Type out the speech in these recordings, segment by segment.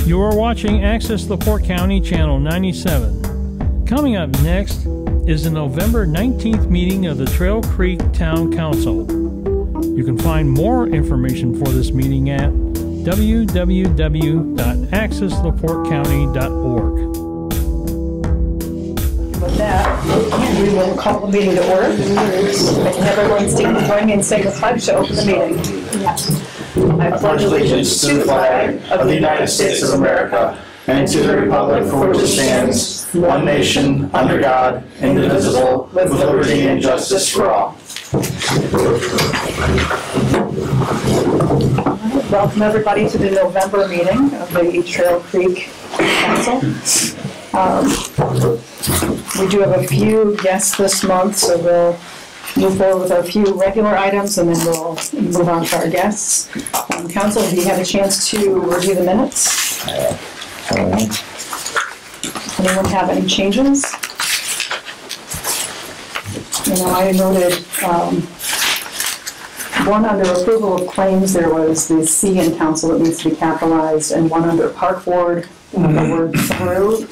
You are watching Access LaPorte County Channel 97. Coming up next is the November 19th meeting of the Trail Creek Town Council. You can find more information for this meeting at www.accesslaportecounty.org. With that, we will call the meeting to order. I can have everyone stand and join me and say the pledge to open the meeting. I pledge allegiance to the flag of the United States of America and to the republic for which it stands, one nation, under God, indivisible, with liberty and justice for all. Welcome everybody to the November meeting of the Trail Creek Council. We do have a few guests this month, so we'll move forward with our few regular items and then we'll move on to our guests. Council, have you had a chance to review the minutes? Anyone have any changes? I noted one under approval of claims, there was the C in council that needs to be capitalized, and one under park board, the word through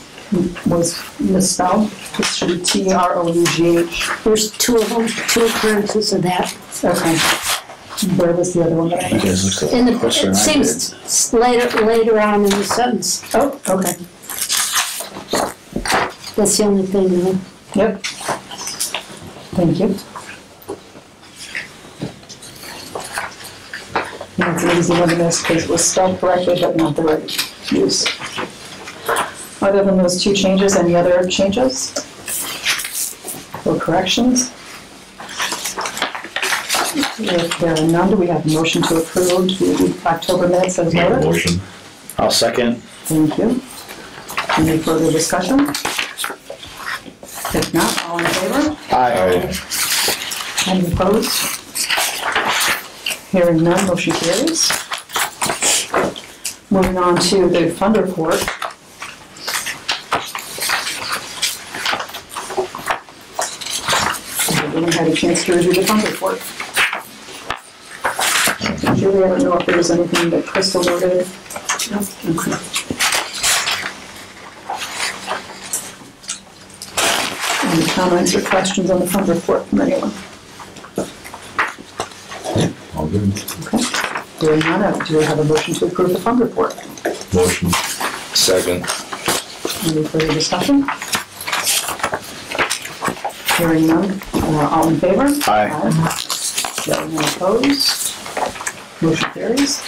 was misspelled. It should be T-R-O-U-G-H. There's two of them, two occurrences of that. Okay. Where was the other one that I missed? It seems later on in the sentence. Oh, okay. That's the only thing, though. Yep. Thank you. That's an easy one to miss because it was spelled correctly but not the right use. Other than those two changes, any other changes or corrections? If there are none, do we have a motion to approve the October minutes as noted? Motion. I'll second. Thank you. Any further discussion? If not, all in favor? Aye. Any opposed? Hearing none, motion carries. Moving on to the fund report. Everyone had a chance to review the fund report. Julie, I don't know if there was anything that Crystal noted. No? Okay. Any comments or questions on the fund report from anyone? All good. Okay. Hearing none, do we have a motion to approve the fund report? Motion. Second. Any further discussion? Hearing none, all in favor? Aye. Any opposed? Motion carries.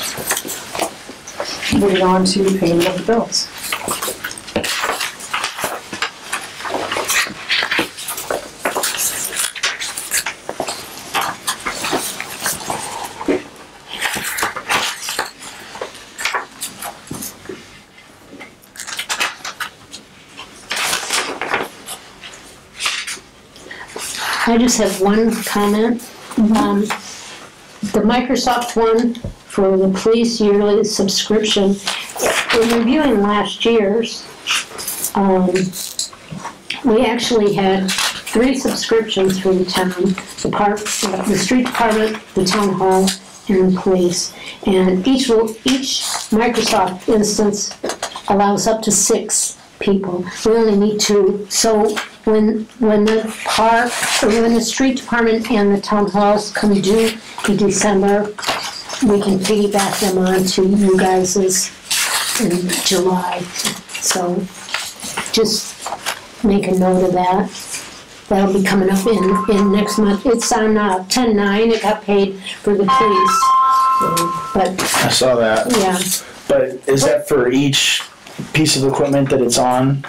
Moving on to payment of the bills. I just have one comment. The Microsoft one for the police yearly subscription, in reviewing last year's, we actually had 3 subscriptions for the town, the street department, the town hall, and the police. And each Microsoft instance allows up to 6 people. We only need 2. So when the street department and the town halls come due in December, we can piggyback them on to you guys's in July. So just make a note of that. That'll be coming up in next month. It's on 10/9. It got paid for the police. But I saw that. yeah. But is that for each piece of equipment that it's on?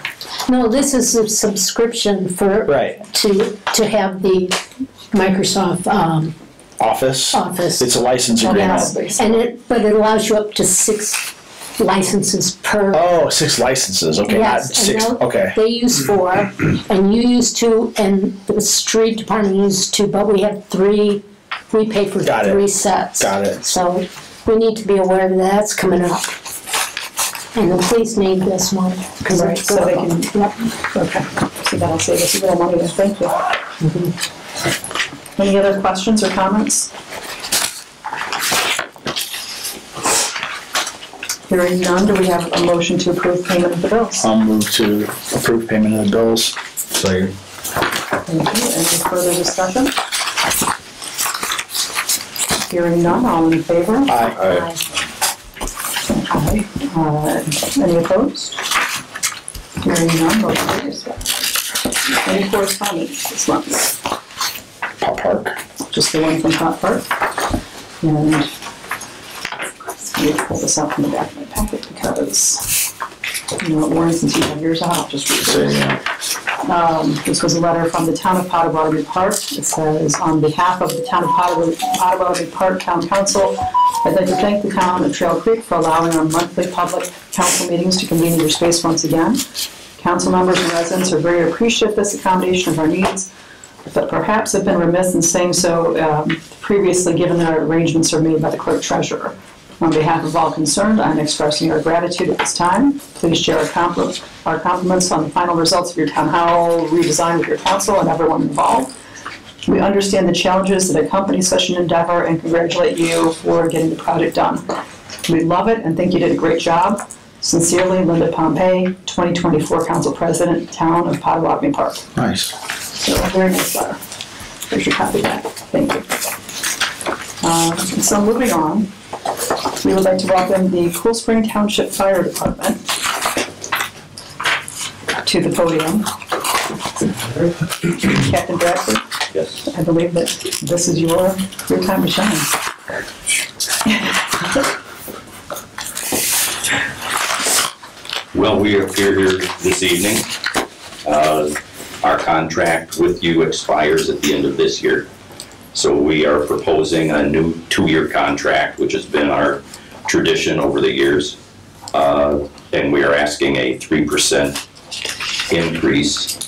No, this is a subscription for to have the Microsoft Office? Office. It's a license agreement. Yes, but it allows you up to 6 licenses per. Oh, 6 licenses. Okay, Yes, not 6. Okay. They use 4, and you use 2, and the street department uses 2, but we have 3. We pay for 3 sets. Got it. So we need to be aware that that's coming up. And the police need this one. Right, so they can, yep, okay. So that'll save us a little money then, thank you. Any other questions or comments? Hearing none, do we have a motion to approve payment of the bills? I'll move to approve payment of the bills. Second. Thank you. Any further discussion? Hearing none, all in favor? Aye. Aye. Any opposed? Hearing none, motion carries. Any correspondence this month? Pop Park. Just the one from Pop Park. And let me pull this out from the back of my packet because, you know, Warren, since you have yours out, I'll just read it. This was a letter from the town of Pottawatomie Park. It says, on behalf of the town of Pottawatomie Park Town Council, I'd like to thank the town of Trail Creek for allowing our monthly public council meetings to convene in your space once again. Council members and residents are very appreciative of this accommodation of our needs, but perhaps have been remiss in saying so previously, given that our arrangements are made by the clerk treasurer. On behalf of all concerned, I'm expressing our gratitude at this time. Please share our compliments on the final results of your town hall redesign with your council and everyone involved. We understand the challenges that accompany such an endeavor and congratulate you for getting the project done. We love it and think you did a great job. Sincerely, Linda Pompey, 2024 Council President, Town of Pottawatomie Park. Nice. So a very nice letter. Here's your copy back. Thank you. So moving on, we would like to welcome the Cool Spring Township Fire Department to the podium. Captain Bradford? Yes. I believe that this is your time to shine. Well, we are here this evening. Our contract with you expires at the end of this year. So we are proposing a new 2-year contract, which has been our tradition over the years. And we are asking a 3% increase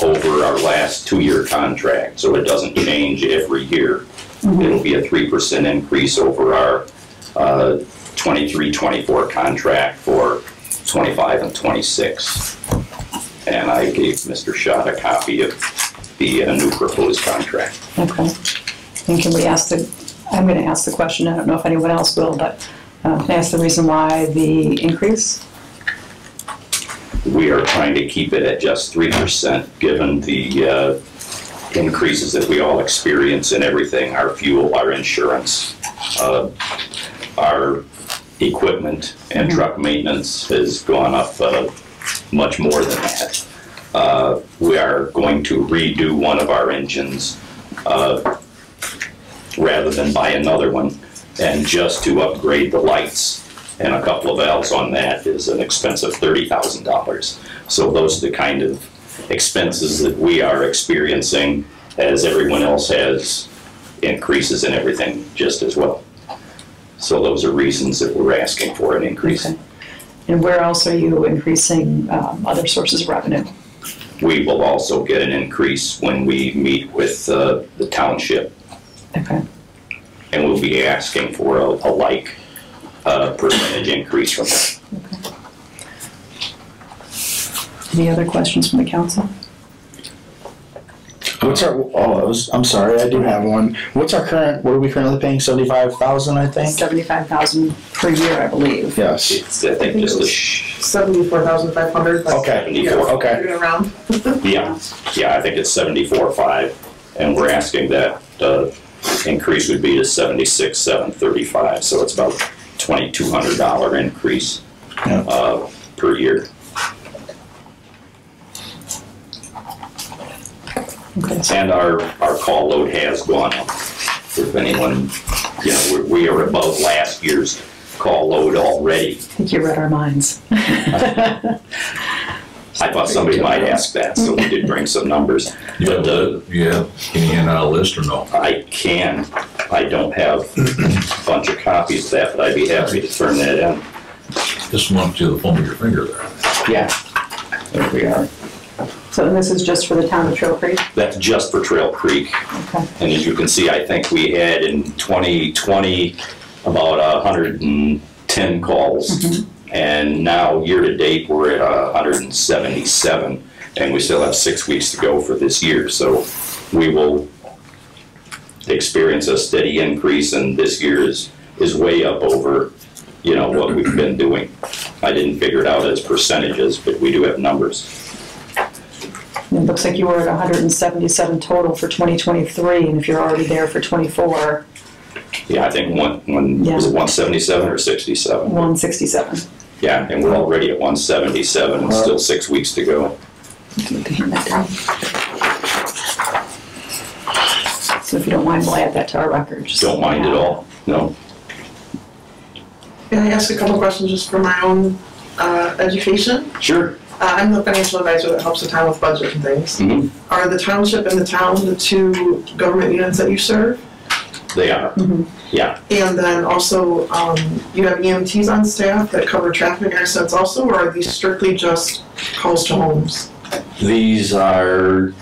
over our last 2-year contract. So it doesn't change every year. It'll be a 3% increase over our 23-24 contract for 25 and 26. And I gave Mr. Schott a copy of the new proposed contract. Okay. And can we ask I'm going to ask the question, I don't know if anyone else will, but can I ask the reason why the increase? We are trying to keep it at just 3%, given the increases that we all experience in everything, our fuel, our insurance, our equipment and truck maintenance has gone up much more than that. We are going to redo one of our engines rather than buy another one, and just to upgrade the lights and a couple of valves on that is an expense of $30,000. So those are the kind of expenses that we are experiencing, as everyone else has increases in everything just as well. So those are reasons that we're asking for an increase. Okay. And where else are you increasing other sources of revenue? We will also get an increase when we meet with the township. Okay. And we'll be asking for a like percentage increase from that. Okay. Any other questions from the council? What's our, I'm sorry, I do have one. What's our current, what are we currently paying, 75,000, I think? 75,000 per year, I believe. Yes. It's, I think, just a 74,500. Okay. 74. Okay. You're around. Yeah, I think it's 74.5, and we're asking that increase would be to 76,735, so it's about $2,200 increase per year. Okay. And our call load has gone up. If anyone, you know, we are above last year's call load already. I think you read our minds. I thought somebody might ask that, so we did bring some numbers. Can you hand out a list or no? I can. I don't have a bunch of copies of that, but I'd be happy to turn that in. Just one to the phone of your finger there. Yeah, there we are. So and this is just for the town of Trail Creek? That's just for Trail Creek. Okay. And as you can see, I think we had in 2020 about 110 calls. Mm-hmm. And now year to date, we're at 177. And we still have 6 weeks to go for this year. So we will experience a steady increase, and this year is way up over what we've been doing. I didn't figure it out as percentages, but we do have numbers. It looks like you were at 177 total for 2023, and if you're already there for 24, Yeah, I think was it 177 or 67? 167. Yeah, and we're already at 177, and still 6 weeks to go. So if you don't mind, we'll add that to our record. just Don't mind at all, no. Can I ask a couple questions just for my own education? Sure. I'm the financial advisor that helps the town with budget and things. Mhm. Are the township and the town the two government units that you serve? They are, yeah. And then also, you have EMTs on staff that cover traffic accidents also, or are these strictly just calls to homes? These are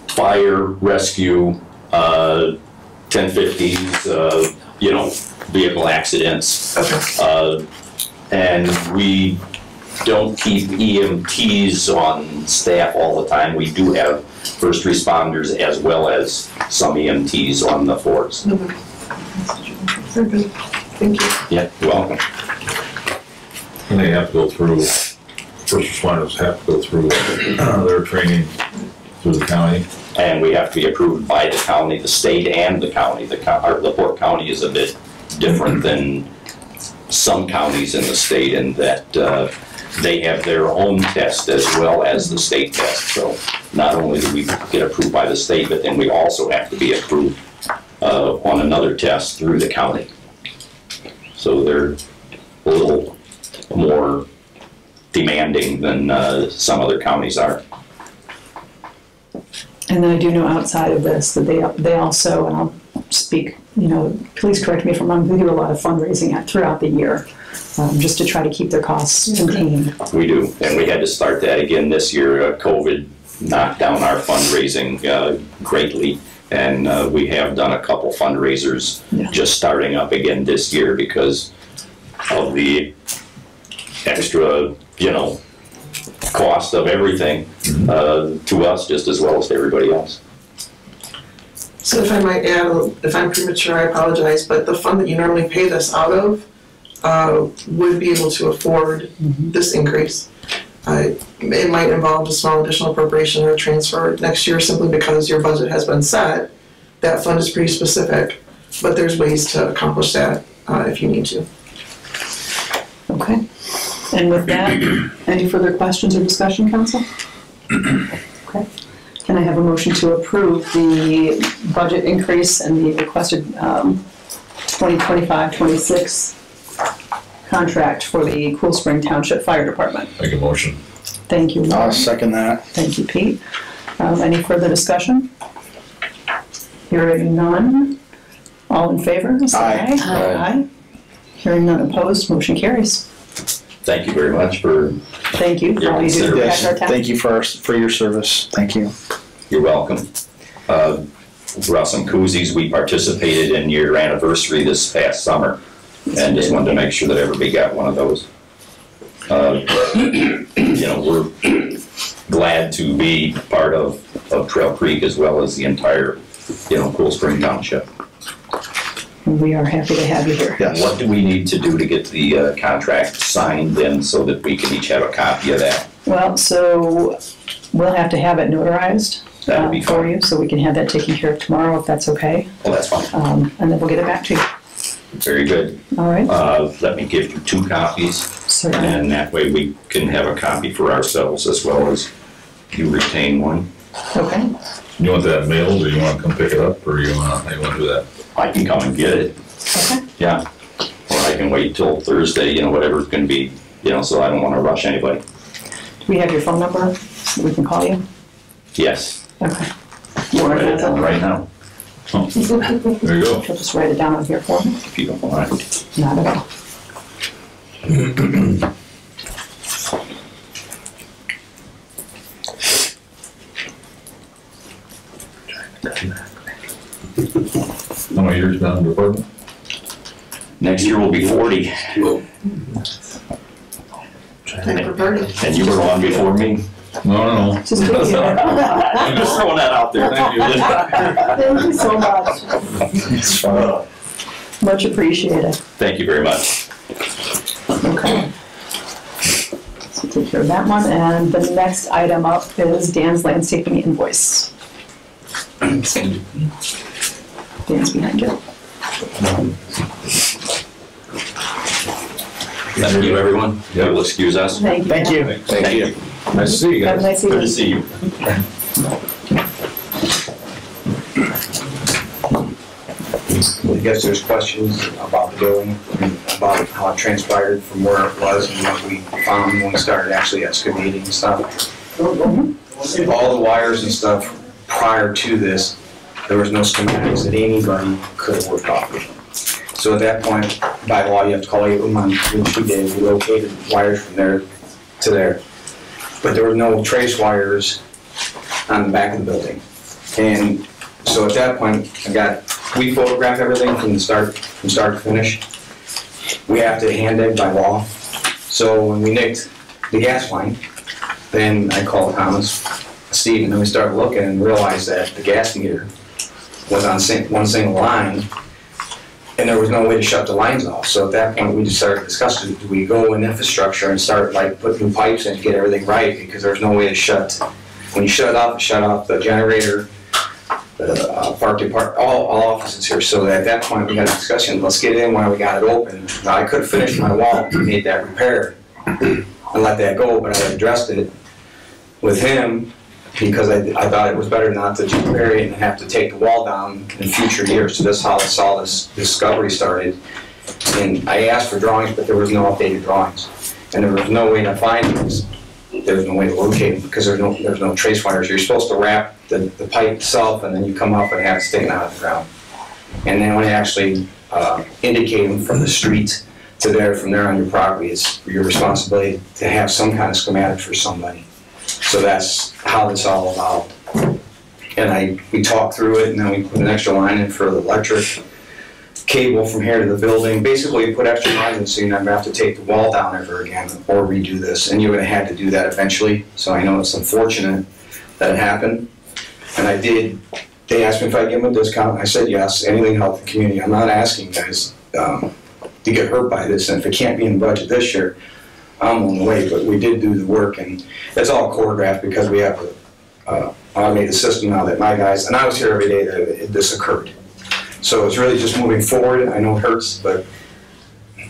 fire, rescue, 1050s, vehicle accidents. Okay. And we don't keep EMTs on staff all the time. We do have first responders as well as some EMTs on the force. Very good. Thank you. Yeah, you're welcome. And they have to go through, first responders have to go through their training through the county. And we have to be approved by the county, the state and the county. Our LaPorte County is a bit different than some counties in the state in that they have their own test as well as the state test. So not only do we get approved by the state, but then we also have to be approved on another test through the county. So they're a little more demanding than some other counties are. And then I do know outside of this that they also, and I'll speak, please correct me if I'm wrong, they do a lot of fundraising throughout the year, just to try to keep their costs contained. We do, and we had to start that again this year. COVID knocked down our fundraising greatly, and we have done a couple fundraisers just starting up again this year because of the extra, cost of everything to us just as well as to everybody else. So if I might add, if I'm premature, I apologize, but the fund that you normally pay this out of would be able to afford this increase. It might involve a small additional appropriation or transfer next year simply because your budget has been set. That fund is pretty specific, but there's ways to accomplish that if you need to. Okay. And with that, any further questions or discussion, council? Okay. Can I have a motion to approve the budget increase and the requested 2025-26 contract for the Cool Spring Township Fire Department? Make a motion. Thank you, I'll Lauren. second that. Thank you, Pete. Any further discussion? Hearing none. All in favor? Say Aye. Aye. Hearing none opposed, motion carries. Thank you very much for, Thank you for all you do to protect our town. Thank you for your service. Thank you. you're welcome. Brought some koozies. We participated in your anniversary this past summer and just wanted to make sure that everybody got one of those. We're glad to be part of Trail Creek as well as the entire, Cool Spring Township. We are happy to have you here. Yes. What do we need to do to get the contract signed then so that we can each have a copy of that? Well, so we'll have to have it notarized That would be for fine. you, so we can have that taken care of tomorrow if that's okay. Well, that's fine. And then we'll get it back to you. Very good. All right? Let me give you 2 copies. Certainly. And that way we can have a copy for ourselves as well as you retain one. Okay. You want that mailed, or you want to come pick it up, or you want to do that? I can come and get it, Okay. yeah. Or I can wait till Thursday, whatever it's gonna be, so I don't wanna rush anybody. Do we have your phone number so we can call you? Yes, Okay. write it down right now, There you go. She'll just write it down on here for me. if you don't mind. Not at all. How many years down in the department? Next year will be 40, Time for party. and you were on before me. No. Just take it. I'm just throwing that out there. Thank you. Thank you so much. It's fun. Much appreciated. Thank you very much. Okay. So take care of that one, and the next item up is Dan's landscaping invoice. Dan's behind you. Thank you, everyone. You will excuse us. Thank you. Thank you. Thank you. Nice to see you Have a guys. nice Good to evening. see you. I guess there's questions about the building, and about how it transpired from where it was and what we found when we started actually excavating and stuff. All the wires and stuff prior to this, there was no schematics that anybody could have worked off of. So at that point, by law, you have to call 811, which we did. We located wires from there to there. But there were no trace wires on the back of the building. And so at that point, we photographed everything from start to finish. We have to hand dig by law. So when we nicked the gas line, then I called Thomas, Steve, and then we started looking and realized that the gas meter was on one single line, and there was no way to shut the lines off. So at that point, we just started discussing, do we go in infrastructure and start like putting new pipes in to get everything right? Because there's no way to shut, when you shut off the generator, the park department, all offices here. So at that point, we had a discussion, let's get it in while we got it open. Now, I could have finished my wall and made that repair and let that go, but I addressed it with him because I thought it was better not to just bury it and have to take the wall down in future years. So that's how all this discovery started. And I asked for drawings, but there was no updated drawings. And there was no way to find these. There was no way to locate them because there's no trace wires. You're supposed to wrap the pipe itself, and then you come up and have it sticking out of the ground. And then when you actually indicate them from the street to there, from there on your property, it's your responsibility to have some kind of schematic for somebody. So that's how this all evolved. And we talked through it, and then we put an extra line in for the electric cable from here to the building. Basically, you put extra lines in so you never have to take the wall down ever again or redo this. And you would have had to do that eventually. So I know it's unfortunate that it happened. And I did. They asked me if I'd give them a discount. I said yes, anything to help the community. I'm not asking you guys to get hurt by this. And if it can't be in the budget this year, I'm on the way. But we did do the work, and it's all choreographed because we have an automated system now that my guys, and I was here every day that this occurred. So it's really just moving forward. I know it hurts, but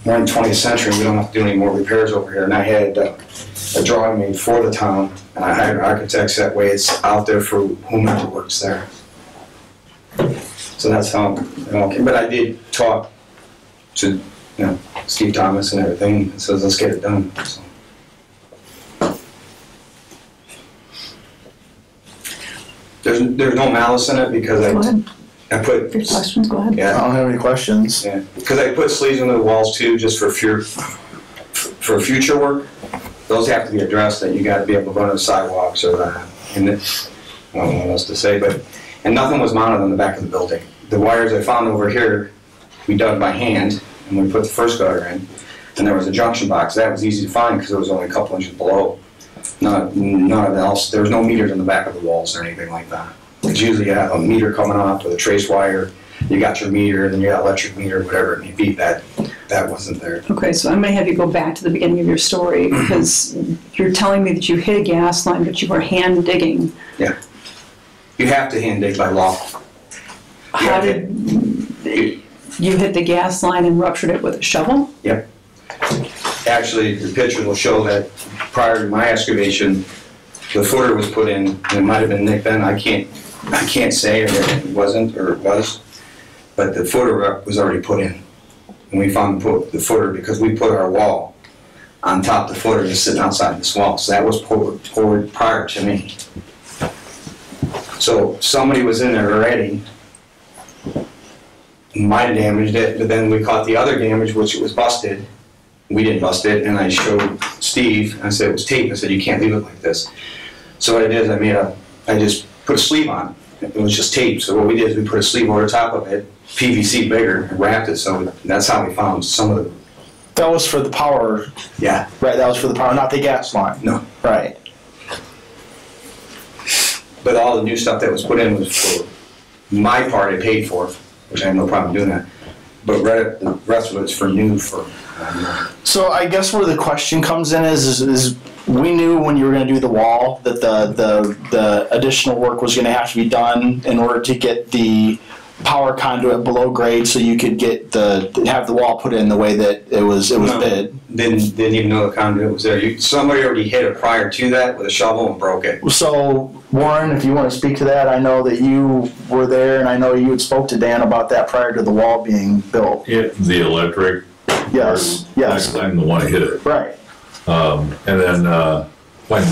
we're in the 20th century. We don't have to do any more repairs over here. And I had a drawing made for the town, and I hired architects. That way it's out there for whomever works there. So that's how, okay. But I did talk to Steve Thomas and everything, and says, let's get it done. So. There's no malice in it because Go ahead. I put. If your questions, go ahead. I Yeah, don't have any questions. yeah. Because I put sleeves into the walls too, just for future work. Those have to be addressed. That you got to be able to run on the sidewalks or and it, I don't know what else to say, but and nothing was mounted on the back of the building. The wires I found over here, we dug by hand, and we put the first gutter in, and there was a junction box. That was easy to find because it was only a couple inches below. None else. There was no meters on the back of the walls or anything like that. Because usually you have a meter coming off with a trace wire. You got your meter, then you got electric meter, whatever it may be. That wasn't there. Okay, so I'm going to have you go back to the beginning of your story because you're telling me that you hit a gas line, but you were hand digging. Yeah. You have to hand dig by law. How did you hit the gas line and ruptured it with a shovel? Yep. Actually, the pictures will show that prior to my excavation, the footer was put in, and it might have been nicked then. I can't say if it wasn't or it was, but the footer was already put in. And we found the footer because we put our wall on top of the footer just sitting outside this wall. So that was poured prior to me. So somebody was in there already, might have damaged it, but then we caught the other damage, which it was busted. We didn't bust it, and I showed Steve, I said it was tape. I said, you can't leave it like this. So what I did is I just put a sleeve on it. It was just tape. So what we did is we put a sleeve over the top of it, PVC bigger, and wrapped it. So that's how we found some of the. That was for the power, Yeah. right? That was for the power, not the gas line. No. Right. But all the new stuff that was put in was for my part I paid for, which I have no problem doing that. but the rest of it's for new for. So I guess where the question comes in is we knew when you were going to do the wall that the additional work was going to have to be done in order to get the power conduit below grade, so you could have the wall put in the way that it was bid. Didn't even know the conduit was there. Somebody already hit it prior to that with a shovel and broke it. So Warren, if you want to speak to that, I know that you were there, and I know you had spoke to Dan about that prior to the wall being built. The electric. Yes. I'm the one who hit it. Right. And then,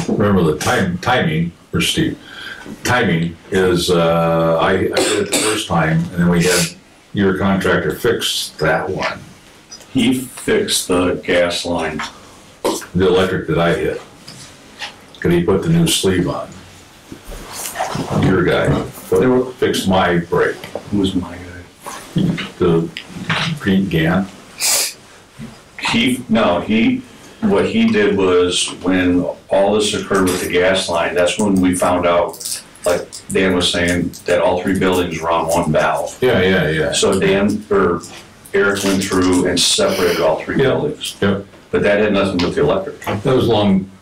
remember the timing, or Steve, timing is, I did it the first time, and then we had your contractor fix that one. He fixed the gas line. The electric that I hit. Could he put the new sleeve on? Your guy. Fixed my brake. Who's my guy? The Pete Gann. What he did was, when all this occurred with the gas line, that's when we found out, like Dan was saying, that all three buildings were on one valve. Yeah. So Eric went through and separated all three buildings. Yep. But that had nothing with the electric. That was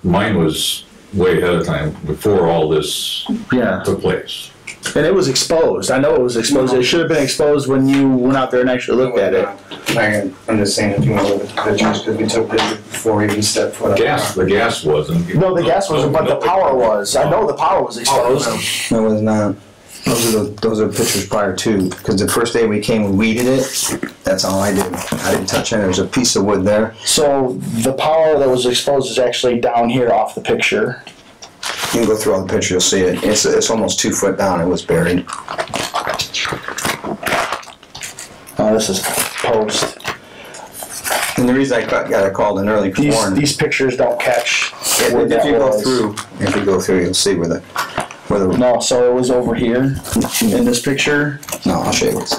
mine was way ahead of time, before all this took place. And it was exposed. I know it was exposed. It should have been exposed when you went out there and actually looked at it. I'm just saying, if you want to look at the pictures, because we took pictures before we even stepped foot up. The gas wasn't. No, the gas wasn't, but the power was. I know the power was exposed. No, it was not. Those are pictures prior to, because the first day we came, we weeded it. That's all I did. I didn't touch it. There's a piece of wood there. So the power that was exposed is actually down here off the picture. You can go through all the pictures, you'll see it. It's almost 2 foot down. It was buried. Oh, this is post. And the reason I got called in early before. These pictures don't catch. If you go through, you'll see where the. No, so it was over here in this picture. No, I'll show you what's.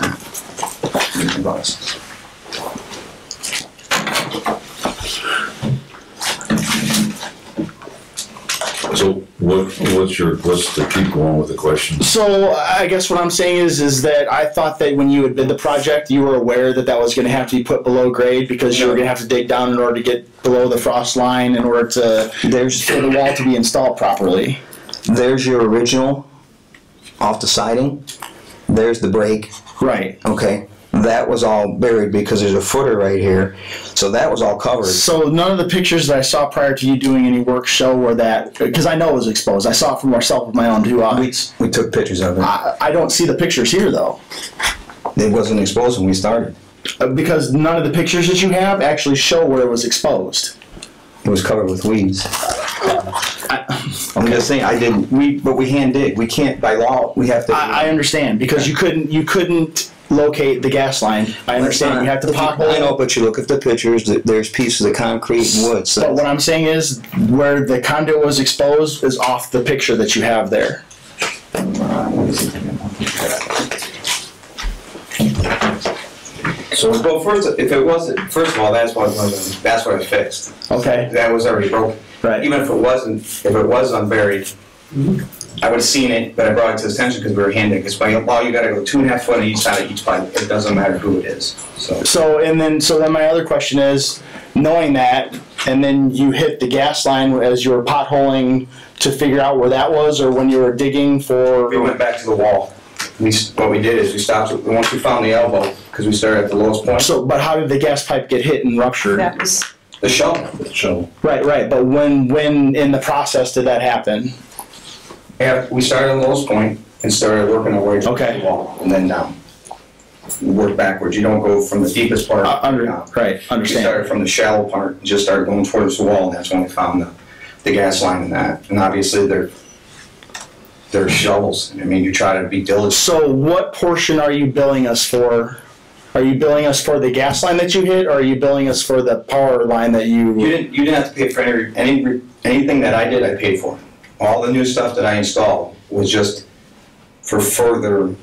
So what's to keep going with the question? So I guess what I'm saying is that I thought that when you had bid the project, you were aware that was going to have to be put below grade, because you were going to have to dig down in order to get below the frost line in order for the wall to be installed properly. There's your original off the siding. There's the break. Right. Okay. That was all buried because there's a footer right here. So that was all covered. So none of the pictures that I saw prior to you doing any work show where that, because I know it was exposed. I saw it for myself with my own 2 eyes. We took pictures of it. I don't see the pictures here, though. It wasn't exposed when we started. Because none of the pictures that you have actually show where it was exposed. It was covered with weeds. I'm just saying, but we hand dig. We can't, by law, we have to. I understand, because you couldn't locate the gas line. I understand you have to pothole. I know, but you look at the pictures, there's pieces of concrete and wood. So. But what I'm saying is, where the conduit was exposed is off the picture that you have there. So, well, if it wasn't, first of all, that's what I fixed. Okay. That was already broken. Right. Even if it was unburied, I would have seen it, but I brought it to his attention because we were handing. Because by law, you got to go 2.5 foot on each side of each pipe. It doesn't matter who it is. So then my other question is, knowing that, and then you hit the gas line as you were potholing to figure out where that was, or when you were digging for. We went back to the wall. What we did is we stopped once we found the elbow, because we started at the lowest point. So, but how did the gas pipe get hit and ruptured? That was the shovel. Right. But when in the process did that happen? Yeah, we started at the lowest point and started working our way to the wall and then down. We work backwards. You don't go from the deepest part down. Right, understand. We started from the shallow part and just started going towards the wall, and that's when we found the gas line in that. And obviously they're shovels. I mean, you try to be diligent. So what portion are you billing us for? Are you billing us for the gas line that you hit, or are you billing us for the power line that you... You didn't have to pay for anything that I did, I paid for. All the new stuff that I installed was just for further,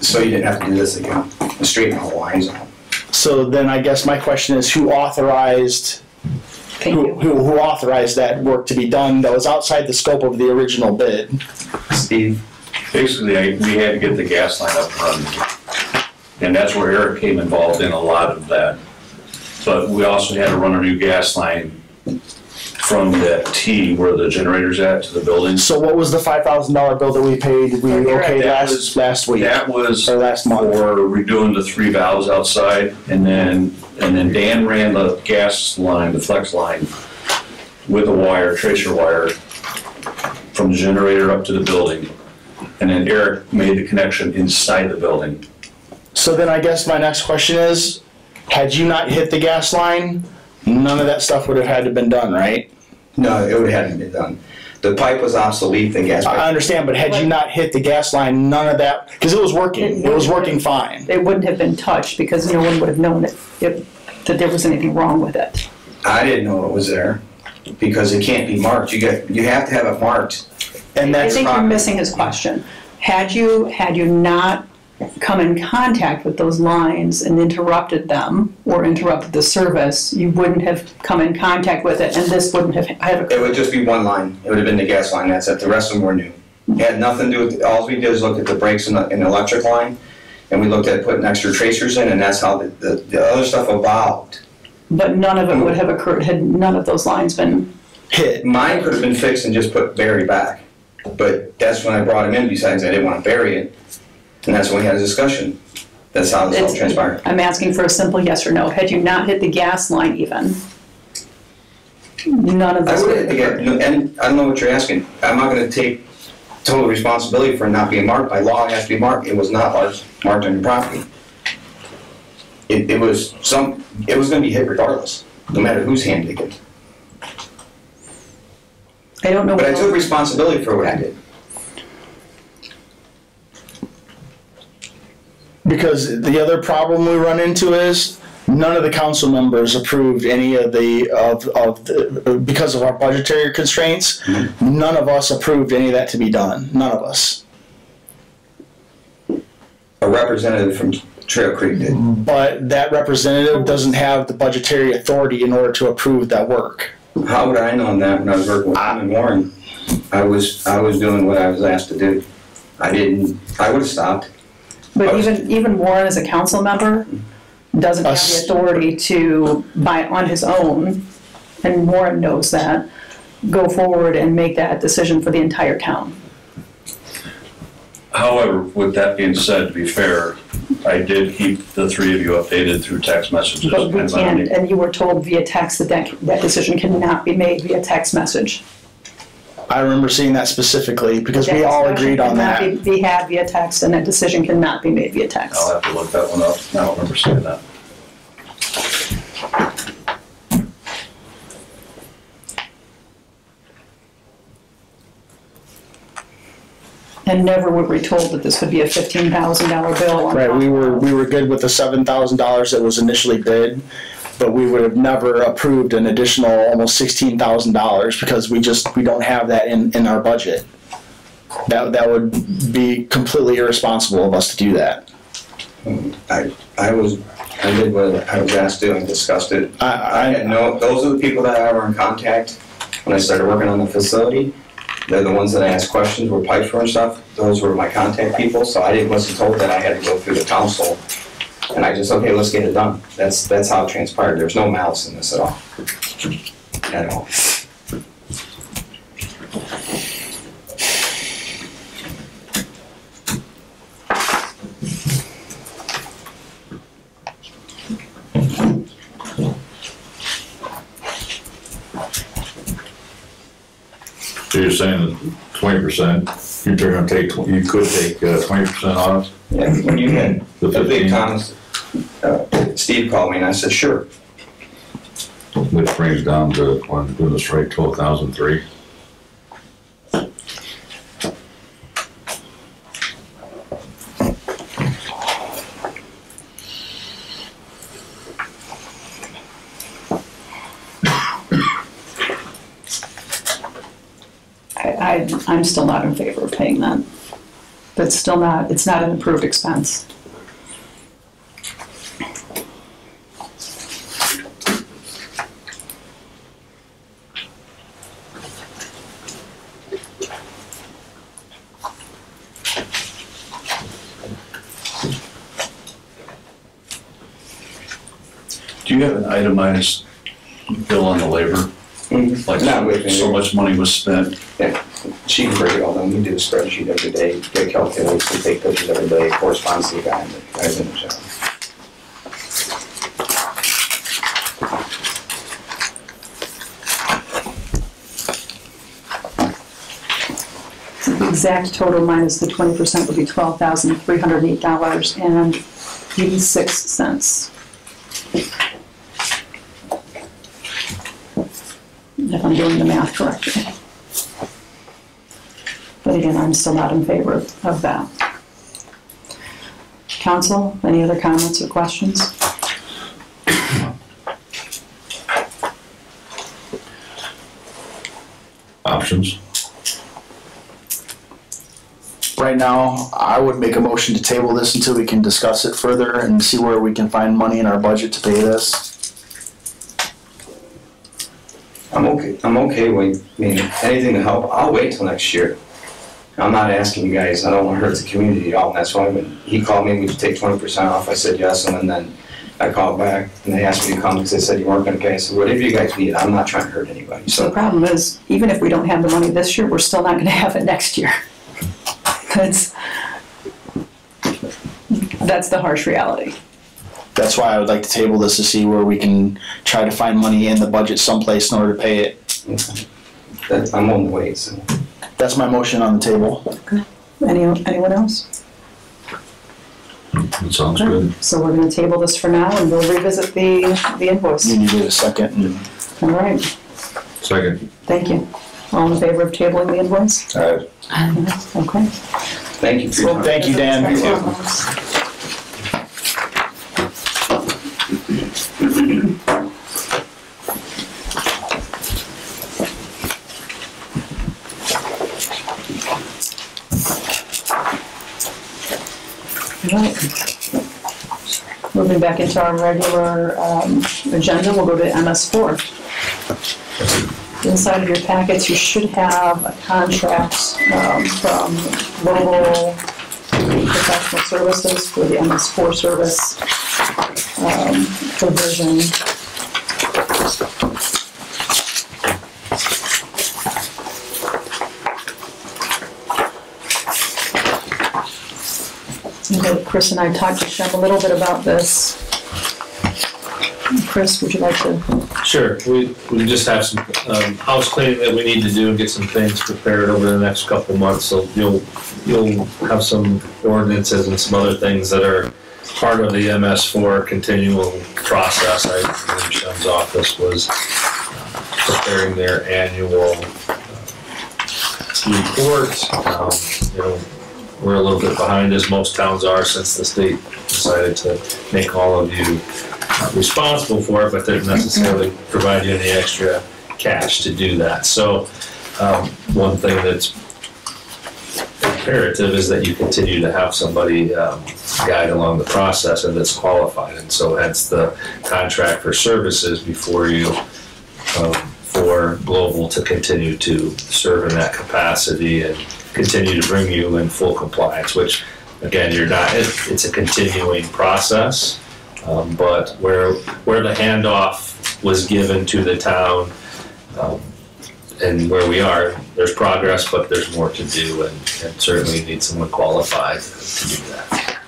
so you didn't have to do this again, and straighten all the lines out. So then I guess my question is, who authorized that work to be done that was outside the scope of the original bid? Steve? Basically, we had to get the gas line up and running. And that's where Eric came involved in a lot of that. But we also had to run a new gas line from that T where the generator's at to the building. So what was the $5,000 bill that we paid? We okayed last week That was or last month. for redoing the 3 valves outside, and then Dan ran the gas line, the flex line, with a wire, tracer wire, from the generator up to the building. And then Eric made the connection inside the building. So then I guess my next question is, had you not hit the gas line, none of that stuff would have had to been done, right? No, it would have been done. The pipe was obsolete, the gas I pipe. understand, but had you not hit the gas line, none of that, because it was working. It was working fine. It wouldn't have been touched because no one would have known that there was anything wrong with it. I didn't know it was there because it can't be marked. You have to have it marked. And I that's think you're missing his question. Had you not come in contact with those lines and interrupted them or interrupted the service, you wouldn't have come in contact with it, and this wouldn't have occurred. It would just be one line. It would have been the gas line. That's it. The rest of them were new. It had nothing to do with, all we did is look at the breaks in the electric line, and we looked at putting extra tracers in, and that's how the other stuff evolved. But none of it would have occurred had none of those lines been hit. Mine could have been fixed and just put Barry back. But that's when I brought him in, besides I didn't want to bury it. And that's when we had a discussion. That's how this all transpired. I'm asking for a simple yes or no. Had you not hit the gas line even, none of I this would would have have hit occurred. the gas, and I don't know what you're asking. I'm not going to take total responsibility for it not being marked. By law, it has to be marked. It was not marked on your property. It was going to be hit regardless, no matter whose hand did it. I don't know. But I took responsibility for what I did. Because the other problem we run into is none of the council members approved any of because of our budgetary constraints. Mm-hmm. None of us approved any of that to be done. None of us. A representative from Trail Creek did. But that representative doesn't have the budgetary authority in order to approve that work. How would I know that when I was working with him and Warren? I was doing what I was asked to do. I would have stopped. But even Warren as a council member doesn't have the authority to, on his own, and Warren knows that, go forward and make that decision for the entire town. However, with that being said, to be fair, I did keep the 3 of you updated through text messages. But we can't, and you were told via text that decision cannot be made via text message. I remember seeing that specifically because we all agreed on that. Cannot be had via text, and that decision cannot be made via text. I'll have to look that one up. I don't remember seeing that. And never were we told that this would be a $15,000 bill. Right, we were good with the $7,000 that was initially bid, but we would have never approved an additional almost $16,000 because we don't have that in our budget. That would be completely irresponsible of us to do that. I did what I was asked to and discussed it. Those are the people that I were in contact when I started working on the facility. They're the ones that I asked questions where pipes were and stuff. Those were my contact people, so I wasn't told that I had to go through the council. And I just, okay, let's get it done. That's how it transpired. There's no malice in this at all. At all. So you're saying 20%, you could take 20% off? Yeah, when you had The the big 15? Thomas, Steve called me and I said, sure. Which brings down to, on doing this right, 12,003. I'm still not in favor of paying that. That's still not, it's not an approved expense. Do you have an itemized bill on the labor? Like Not with me. so much money was spent? Yeah, she can break it all down. We do a spreadsheet every day, get calculations, we take pictures every day, corresponds to the guy that guy's in the job. The exact total minus the 20% would be $12,308.86. If I'm doing the math correctly. But again, I'm still not in favor of that. Council, any other comments or questions? Options? Right now, I would make a motion to table this until we can discuss it further and see where we can find money in our budget to pay this. I'm okay with, I mean, anything to help, I'll wait till next year. I'm not asking you guys, I don't want to hurt the community at all, and that's why he called me, would you take 20% off? I said yes, and then I called back, and they asked me to come because they said you weren't going to pay. I said, whatever you guys need, I'm not trying to hurt anybody. So the problem is, even if we don't have the money this year, we're still not gonna have it next year. That's the harsh reality. That's why I would like to table this to see where we can try to find money in the budget someplace in order to pay it. I'm on the wait, so. That's my motion on the table. Anyone else? That sounds good. So we're gonna table this for now, and we'll revisit the invoice. You need a second. All right, Second. thank you. All in favor of tabling the invoice? Aye. Okay. Thank you for your time. Thank you, Dan. Right. Moving back into our regular agenda, we'll go to MS4. Inside of your packets, you should have a contract from Global Professional Services for the MS4 service provision. Chris and I talked to Shem a little bit about this. Chris, would you like to? Sure. We just have some house cleaning that we need to do and get some things prepared over the next couple months. So you'll have some ordinances and some other things that are part of the MS4 continual process. I believe Shem's office was preparing their annual report. We're a little bit behind, as most towns are, since the state decided to make all of you responsible for it, but didn't necessarily provide you any extra cash to do that. So one thing that's imperative is that you continue to have somebody guide along the process and that's qualified. And so hence the contract for services before you for Global to continue to serve in that capacity and continue to bring you in full compliance, which again, you're not, it's a continuing process. But where the handoff was given to the town and where we are, there's progress, but there's more to do, and certainly need someone qualified to do that.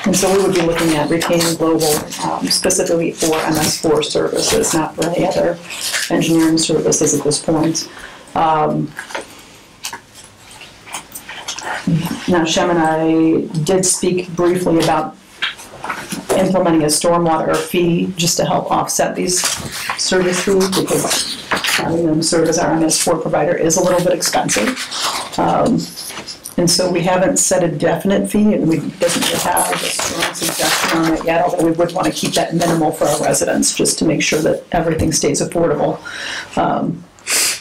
And so we would be looking at retaining Global specifically for MS4 services, not for any other engineering services at this point. Now, Shem and I did speak briefly about implementing a stormwater fee just to help offset these service fees, because having them serve as our MS4 provider is a little bit expensive. And so we haven't set a definite fee, and we doesn't have a strong suggestion on it yet, although we would want to keep that minimal for our residents just to make sure that everything stays affordable.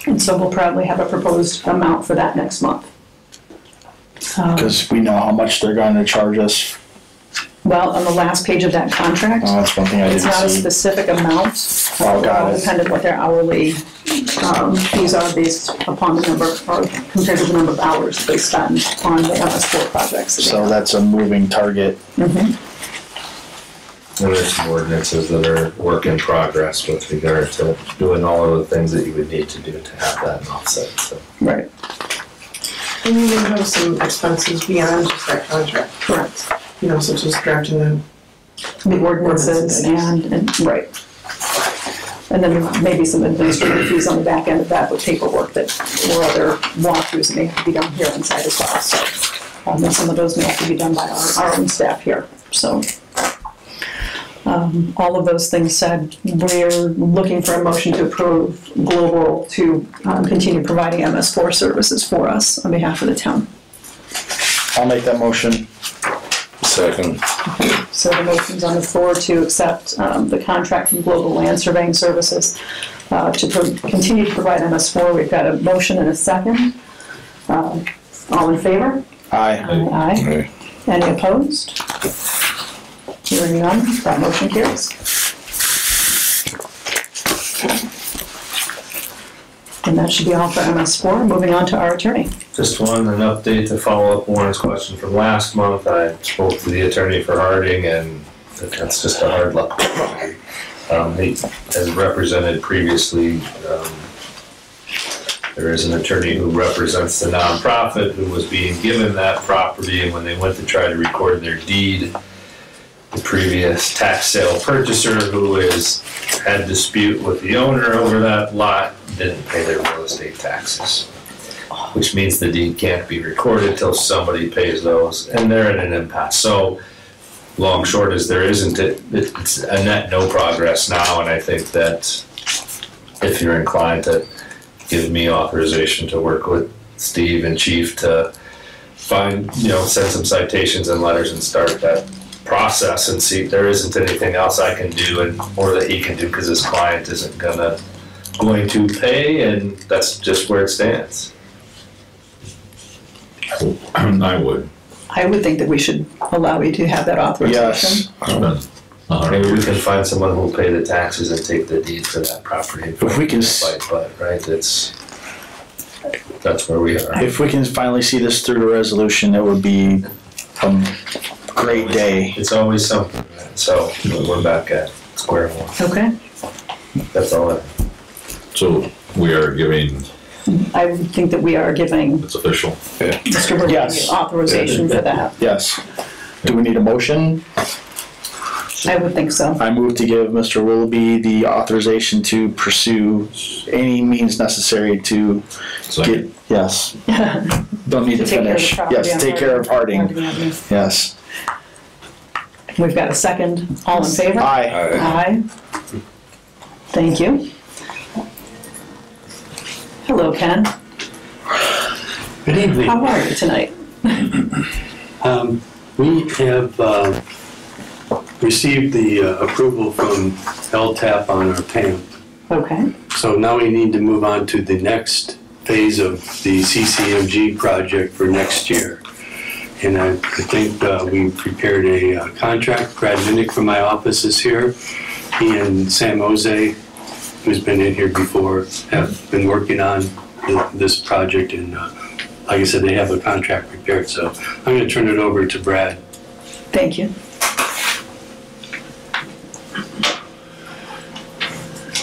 And so we'll probably have a proposed amount for that next month. Because we know how much they're going to charge us. Well, on the last page of that contract, that's one thing I didn't see. It's not a specific amount. Oh, got it. Depending what their hourly fees are based upon the number, or compared to the number of hours they spend on the MS4 projects. So that's a moving target. Mm-hmm. And there's some ordinances that are work in progress with regard to doing all of the things that you would need to do to have that offset, so. Right. And you may have some expenses beyond just that contract. Correct. You know, such as drafting The ordinances and, right. And then maybe some administrative fees on the back end of that with paperwork or other walkthroughs that may have to be done here inside as well. So, and some of those may have to be done by our own staff here, so. All of those things said, we're looking for a motion to approve Global to continue providing MS4 services for us on behalf of the town. I'll make that motion. Second. So the motion's on the floor to accept the contract from Global Land Surveying Services to continue to provide MS4. We've got a motion and a second. All in favor? Aye. Aye. Any opposed? Hearing none, that motion carries. And that should be all for MS4. Moving on to our attorney. Just an update to follow up Warren's question from last month. I spoke to the attorney for Harding, and that's just a hard luck. He has represented previously, there is an attorney who represents the nonprofit who was being given that property, and when they went to try to record their deed, the previous tax sale purchaser, who had dispute with the owner over that lot, didn't pay their real estate taxes, which means the deed can't be recorded till somebody pays those, and they're in an impasse. So, long short is it's a net no progress now, and I think that if you're inclined to give me authorization to work with Steve and Chief to send some citations and letters and start that process and see if there isn't anything else I can do or that he can do, because his client isn't going to pay, and that's just where it stands. I would. I would think that we should allow you to have that authorization. Yes. Maybe we can find someone who will pay the taxes and take the deed for that property. If we can, right, that's where we are. if we can finally see this through to resolution, it would be a great day. It's always something, so we're back at square one. Okay. That's all. So we are giving, I would think that we are giving it's official. Mr. Burbank Yes. authorization for that. Yes. Do we need a motion? I would think so. I move to give Mr. Willoughby the authorization to pursue any means necessary to get, yes. Don't need to finish. Yes, take care of Harding. Avenue. Yes. We've got a second. All in favor? Aye. Aye. Thank you. Hello, Ken. Good evening. How are you tonight? We have received the approval from LTAP on our TAMP. Okay. So now we need to move on to the next phase of the CCMG project for next year. And I think we prepared a contract. Brad Minnick from my office is here. He and Sam Ose, who's been in here before, have been working on this project. And like I said, they have a contract prepared. So I'm going to turn it over to Brad. Thank you.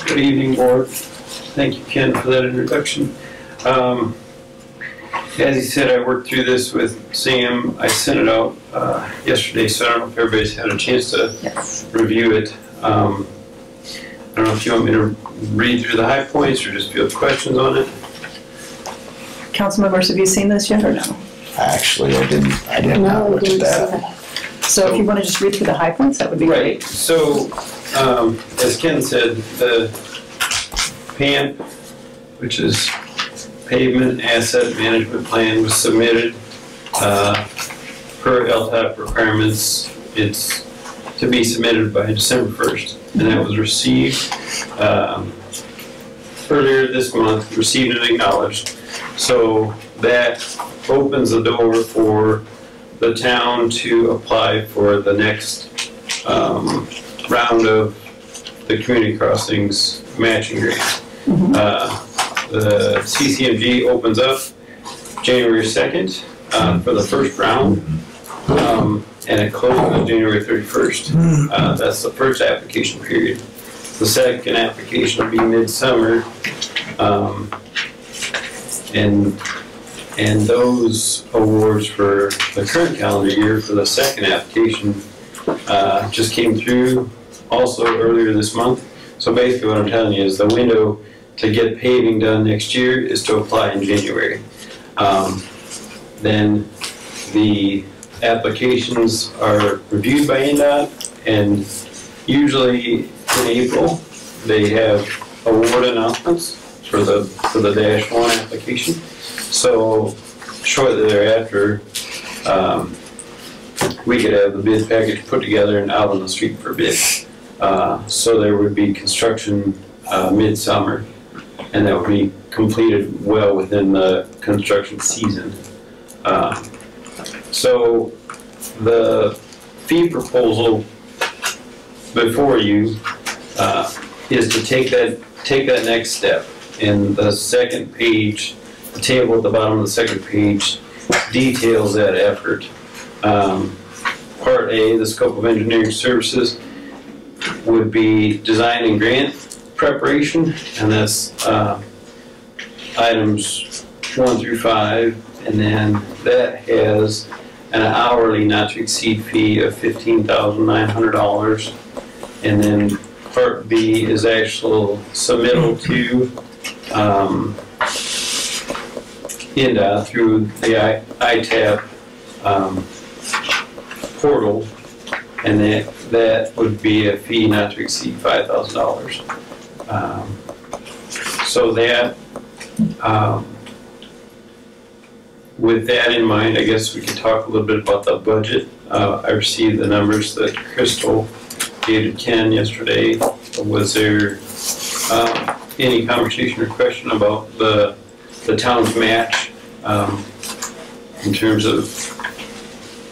Good evening, board. Thank you, Ken, for that introduction. As he said, I worked through this with Sam. I sent it out yesterday, so I don't know if everybody's had a chance to review it. I don't know if you want me to read through the high points or just if you have questions on it. Council members, have you seen this yet or no? Actually, I didn't have much of that. So if you want to just read through the high points, that would be great. So, as Ken said, the PAMP, which is Pavement Asset Management Plan, was submitted per LTAP requirements. It's to be submitted by December 1st, and that was received earlier this month, received and acknowledged. So that opens the door for the town to apply for the next round of the community crossings matching grant. The CCMG opens up January 2nd for the first round. and it closed on January 31st. That's the first application period. The second application will be midsummer, and those awards for the current calendar year for the second application just came through also earlier this month. So basically what I'm telling you is the window to get paving done next year is to apply in January. Then the applications are reviewed by NDOT, and usually in April they have award announcements for the -1 application. So shortly thereafter, we could have the bid package put together and out on the street for bid. So there would be construction midsummer, and that would be completed well within the construction season. So the fee proposal before you is to take that next step. In the second page, the table at the bottom of the second page details that effort. Part A, the scope of engineering services, would be design and grant preparation, and that's items 1 through 5, and then that has an hourly not to exceed fee of $15,900, and then part B is actual submittal to NDOT through the ITAP portal, and that would be a fee not to exceed $5,000. So that, with that in mind, I guess we could talk a little bit about the budget. I received the numbers that Crystal gave to Ken yesterday. Was there any conversation or question about the town's match in terms of?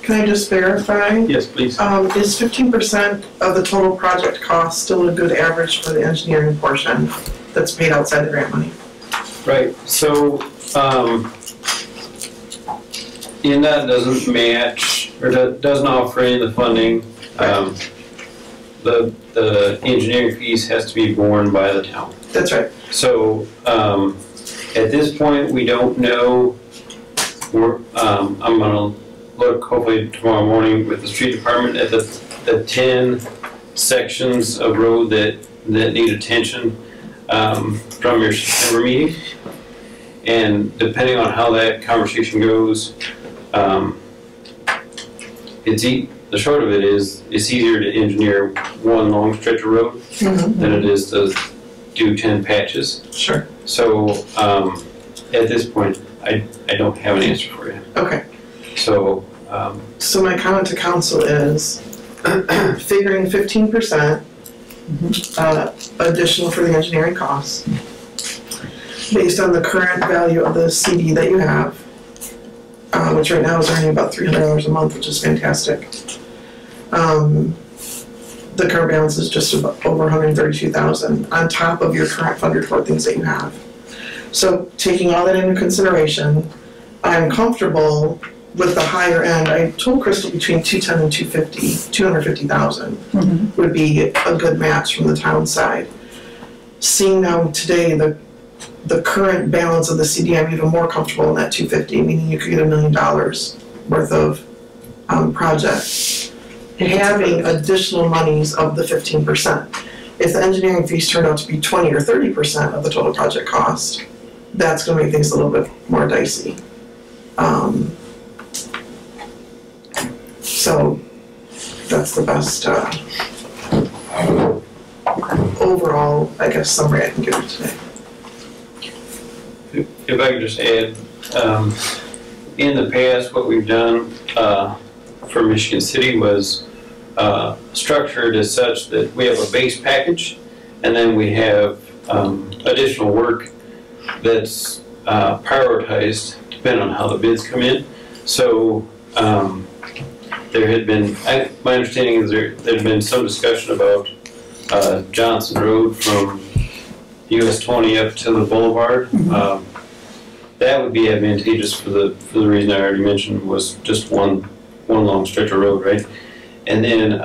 Can I just verify? Yes, please. Is 15% of the total project cost still a good average for the engineering portion that's paid outside the grant money? Right, so NDOT doesn't match, or doesn't offer any of the funding. The engineering fees has to be borne by the town. That's right. So at this point, we don't know. I'm gonna look hopefully tomorrow morning with the street department at the 10 sections of road that need attention from your September meeting. And depending on how that conversation goes, the short of it is it's easier to engineer one long stretch of road than it is to do 10 patches. Sure. So at this point, I don't have an answer for you. Okay. So. So my comment to council is figuring 15% additional for the engineering costs based on the current value of the CD that you have, which right now is earning about $300 a month, which is fantastic. The current balance is just about over $132,000 on top of your current funded for things that you have. So taking all that into consideration, I'm comfortable with the higher end. I told Crystal between 210 and 250,000 would be a good match from the town side. Seeing now today the current balance of the CD, I'm even more comfortable in that 250, meaning you could get $1 million worth of projects. Having additional monies of the 15%. If the engineering fees turn out to be 20 or 30% of the total project cost, that's going to make things a little bit more dicey. So that's the best overall, I guess, summary I can give you today. If I could just add, in the past, what we've done for Michigan City was structured as such that we have a base package, and then we have additional work that's prioritized depending on how the bids come in. So there had been, my understanding is there had been some discussion about Johnson Road from US 20 up to the boulevard. That would be advantageous for the reason I already mentioned, was just one one long stretch of road, right? And then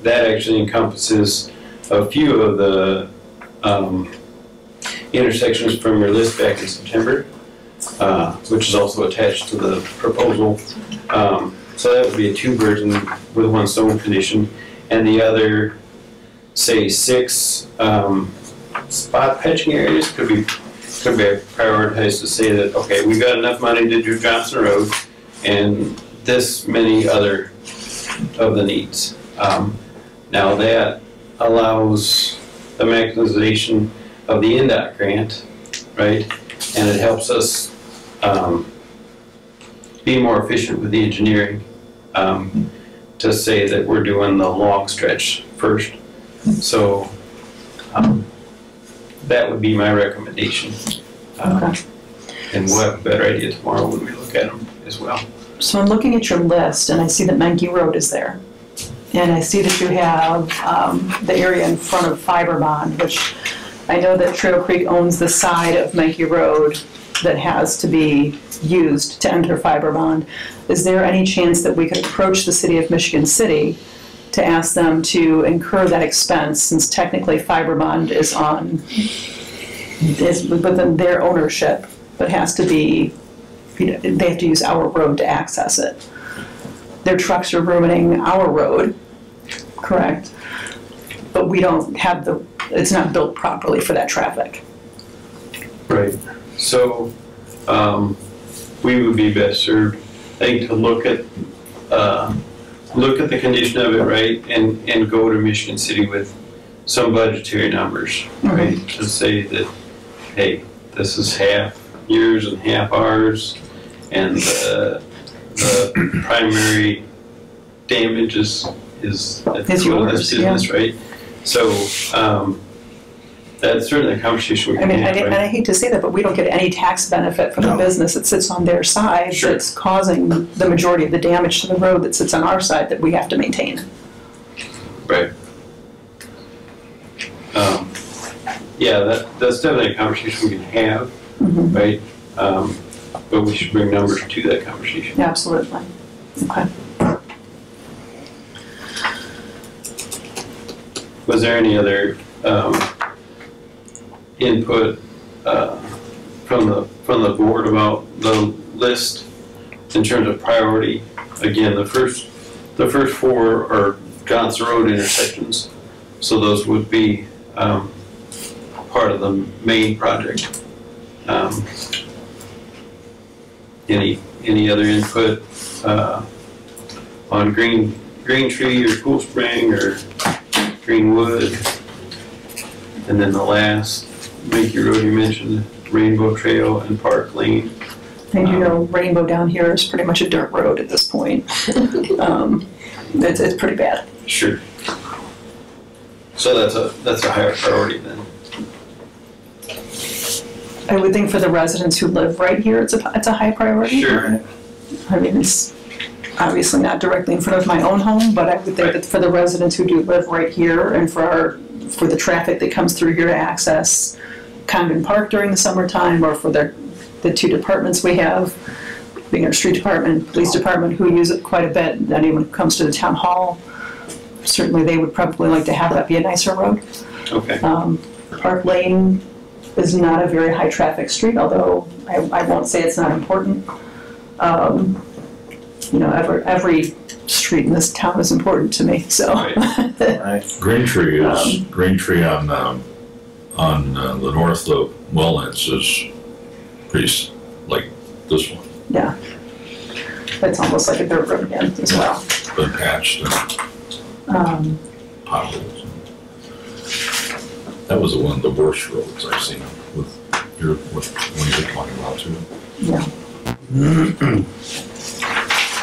that actually encompasses a few of the intersections from your list back in September, which is also attached to the proposal. So that would be a 2 birds with 1 stone condition, and the other, say, 6 spot patching areas could be prioritized to say that, okay, we've got enough money to do Johnson Road and this many other of the needs. Now that allows the mechanization of the NDOT grant, right? And it helps us be more efficient with the engineering to say that we're doing the long stretch first. So that would be my recommendation. And we'll have a better idea tomorrow when we look at them as well. So I'm looking at your list and I see that Menke Road is there. And I see that you have the area in front of Fiber Bond, which I know that Trail Creek owns the side of Menke Road that has to be used to enter Fiber Bond. Is there any chance that we could approach the city of Michigan City to ask them to incur that expense, since technically Fiber Bond is within their ownership, but has to be, they have to use our road to access it. Their trucks are ruining our road, correct? But we don't have it's not built properly for that traffic. Right. So we would be best served, I think, to look at the condition of it, right, and go to Michigan City with some budgetary numbers, right, to say that, hey, this is half yours and half ours, and the primary damage is yours, this business, yeah. right? So that's certainly a conversation we can have. And I hate to say that, but we don't get any tax benefit from the business that sits on their side that's causing the majority of the damage to the road that sits on our side that we have to maintain. Right. Yeah, that's definitely a conversation we can have, right? But we should bring numbers to that conversation. Yeah, absolutely. Okay. Was there any other input from the board about the list in terms of priority? Again, the first 4 are Johnson Road intersections, so those would be part of the main project. Any other input on Green Tree or Cool Spring or Greenwood? And then the last Menke Road you mentioned, Rainbow Trail and Park Lane. And you know, Rainbow down here is pretty much a dirt road at this point. It's pretty bad. Sure. So that's a higher priority then. I would think for the residents who live right here, it's a high priority. Sure. I mean, it's obviously not directly in front of my own home, but I would think that for the residents who do live right here and for the traffic that comes through here to access Condon Park during the summertime, or for the 2 departments we have, being our street department, police department, who use it quite a bit, anyone who comes to the town hall, certainly they would probably like to have that be a nicer road. Okay. Park Lane is not a very high traffic street, although I won't say it's not important. You know, every street in this town is important to me, so. Right. Green Tree on the north slope Welllands is pretty like this one. Yeah. It's almost like a dirt road again as well. Been patched and potholes. That was one of the worst roads I've seen with when you're talking about too. Yeah.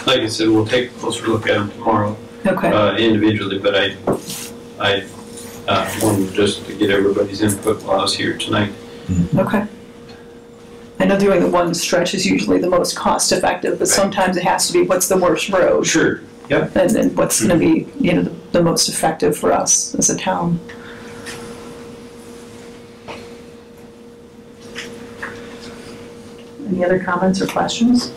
Like I said, we'll take a closer look at them tomorrow. Okay. Individually, but I wanted just to get everybody's input while I was here tonight. Okay. I know doing the one stretch is usually the most cost effective, but sometimes it has to be what's the worst road. Sure. Yep. And then what's going to be, you know, the most effective for us as a town. Any other comments or questions?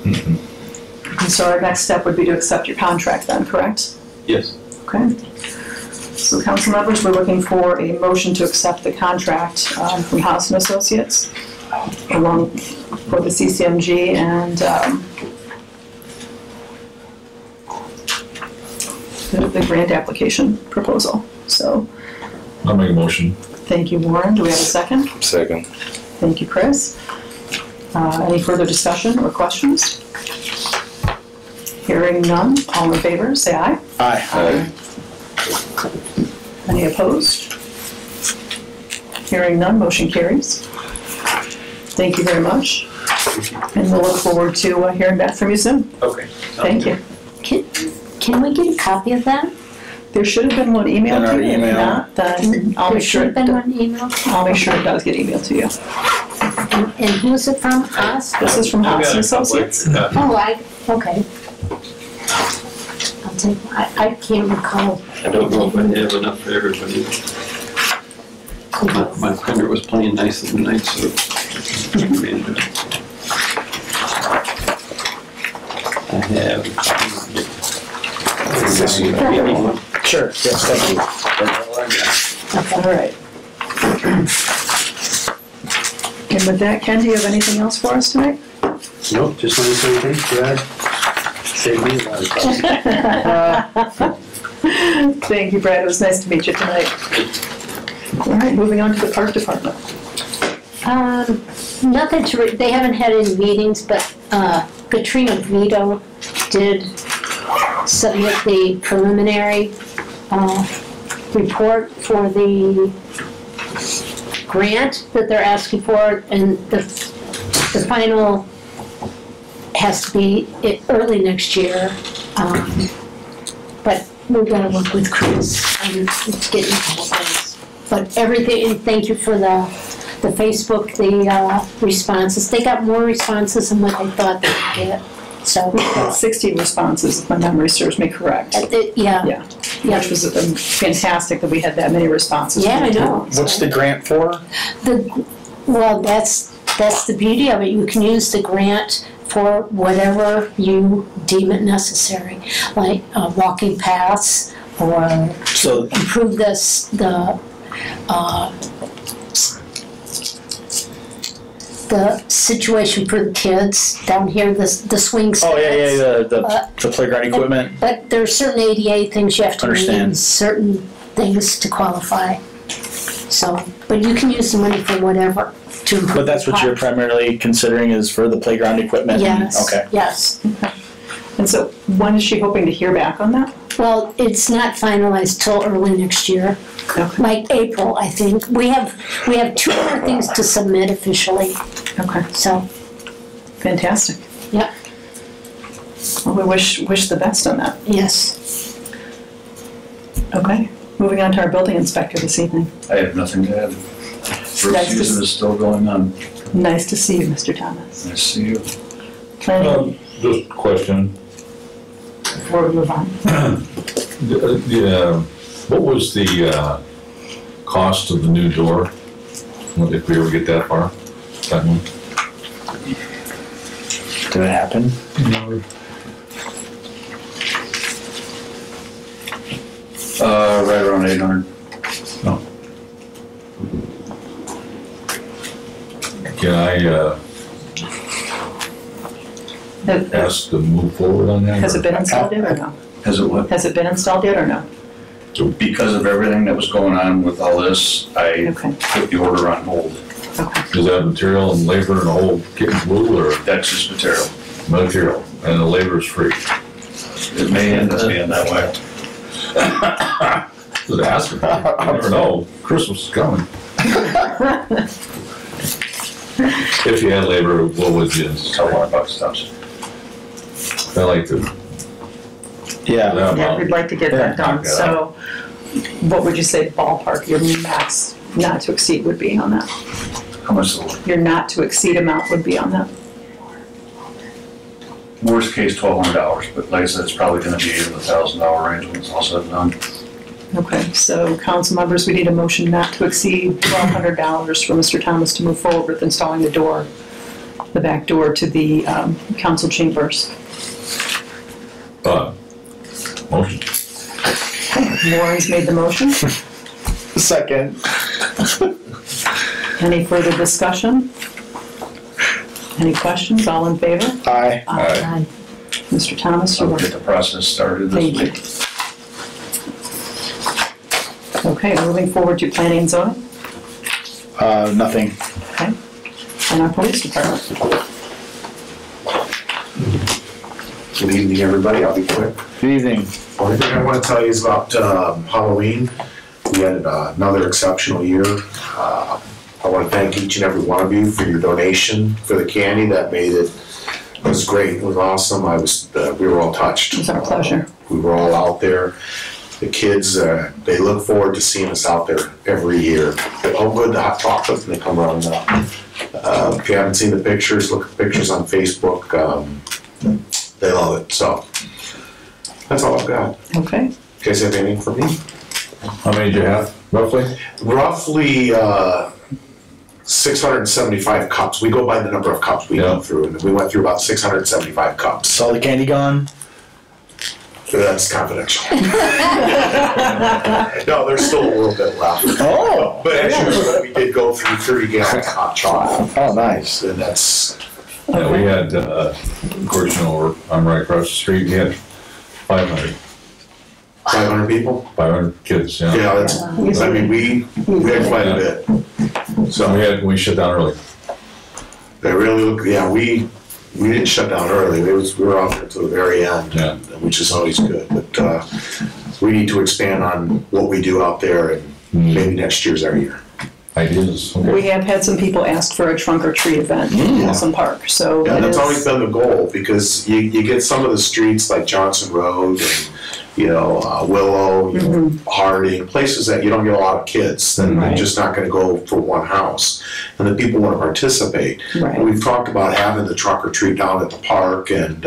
And so our next step would be to accept your contract then, correct? Yes. Okay. So council members, we're looking for a motion to accept the contract from Haas and Associates along for the CCMG and the grant application proposal. So I'll make a motion. thank you, Warren. Do we have a second? Second. Thank you, Chris. Any further discussion or questions? Hearing none, all in favor, say aye. Aye. Any opposed? Hearing none, motion carries. Thank you very much. And we'll look forward to hearing back from you soon. Okay. Thank you. Can we get a copy of that? There should have been one emailed In our to you. If email. not, then I'll There make sure should have been one email. I'll make sure it does get emailed to you. And who's it from? Us? This is from I've Haas got and a couple Associates. extra copies. Oh, okay. I'll take, I can't recall. I don't know if I have enough for everybody. My printer was playing nice in the night, so. I have. Sure, yes, thank you. All right. And with that, Ken, do you have anything else for us tonight? Nope, just want to say thanks, Brad. Saved me a lot of time. Thank you, Brad. It was nice to meet you tonight. All right, moving on to the park department. Nothing to, they haven't had any meetings, but Katrina Vito did submit the preliminary report for the grant that they're asking for, and the final has to be early next year. But we're gonna work with Chris on getting a couple things. But everything, and thank you for the Facebook, the responses. They got more responses than what they thought they would get, so. We got 60 responses, if my memory serves me correct. Yeah. Yeah, which was fantastic that we had that many responses. Yeah, I know. What's the grant for? Well, that's the beauty of it. You can use the grant for whatever you deem it necessary, like walking paths or So improve the situation for the kids down here, the swing sets. Oh, yeah, the playground equipment. But there are certain ADA things you have to meet, Understand. and certain things to qualify. So, but you can use the money for whatever to improve. But that's what the you're park. primarily considering is for the playground equipment? Yes, Okay. yes. And so when is she hoping to hear back on that? Well, it's not finalized till early next year, Okay. like April, I think. We have 2 more things to submit officially, Okay, so, fantastic. yep, Well, we wish the best on that. yes. Okay, moving on to our building inspector this evening. I have nothing to add. Nice First to season is still going on. Nice to see you, Mr. Thomas. Nice to see you. Planning, Just a question. before we move on. What was the cost of the new door? If we ever get that far? That one? Did it happen? Right around 800. No. Can I ask to move forward on that? Has it been installed yet or no? Has it what? Has it been installed yet or no? Because of everything that was going on with all this, I Okay. put the order on hold. Okay. Is that material and labor and the whole kit and caboodle, or That's just material. material, and the labor is free? It may end up being that way. Just ask her. You never know. Christmas is coming. If you had labor, what would you? $100 tops. I like to. Yeah. Yeah, we'd like to get that done. knock that So what would you say ballpark your max not to exceed would be on that? How much is the Your not to exceed amount would be on that? worst case $1,200, but like I said, it's probably gonna be in the $1,000 range when it's all said and done. Okay, so council members, we need a motion not to exceed $1,200 for Mr. Thomas to move forward with installing the door, the back door to the council chambers. Warren's made the motion. Second. Any further discussion? Any questions? All in favor? Aye. Aye. Mr. Thomas, you I'll were. get the process started this Thank week. you. Okay, moving forward to planning and zoning. Nothing. Okay. And our police department. Good evening, everybody. I'll be quick. Good evening. Only thing I want to tell you is about Halloween. We had another exceptional year. I want to thank each and every one of you for your donation for the candy. That made it. It was great. It was awesome. We were all touched. It was our pleasure. We were all out there. The kids, they look forward to seeing us out there every year. Oh, good, the hot chocolate, and they come around now. If you haven't seen the pictures, look at the pictures on Facebook. They love it. So that's all I've got. Okay. You guys have anything for me? How many do you have, roughly? Roughly 675 cups. We go by the number of cups we go through, and we went through about 675 cups. Is all the candy gone? That's confidential. No, there's still a little bit left. Oh! But as usual, we did go through 30 gallons of hot chocolate. Oh, nice. And that's... Yeah, we had, of course, you know, I'm right across the street, we had 500. 500 people? 500 kids, yeah. Yeah, that's, I mean, we had quite a bit. So we shut down early. They really look, yeah, we didn't shut down early. We were out there to the very end, which is always good. But we need to expand on what we do out there, and maybe next year's our year. Ideas. Okay. We have had some people ask for a trunk or treat event in Wilson Park, so. Yeah, that's is- always been the goal, because you get some of the streets like Johnson Road and, Willow, Harding, places that you don't get a lot of kids, then they're just not gonna go for one house. And the people wanna participate. Right. And we've talked about having the trunk or treat down at the park, and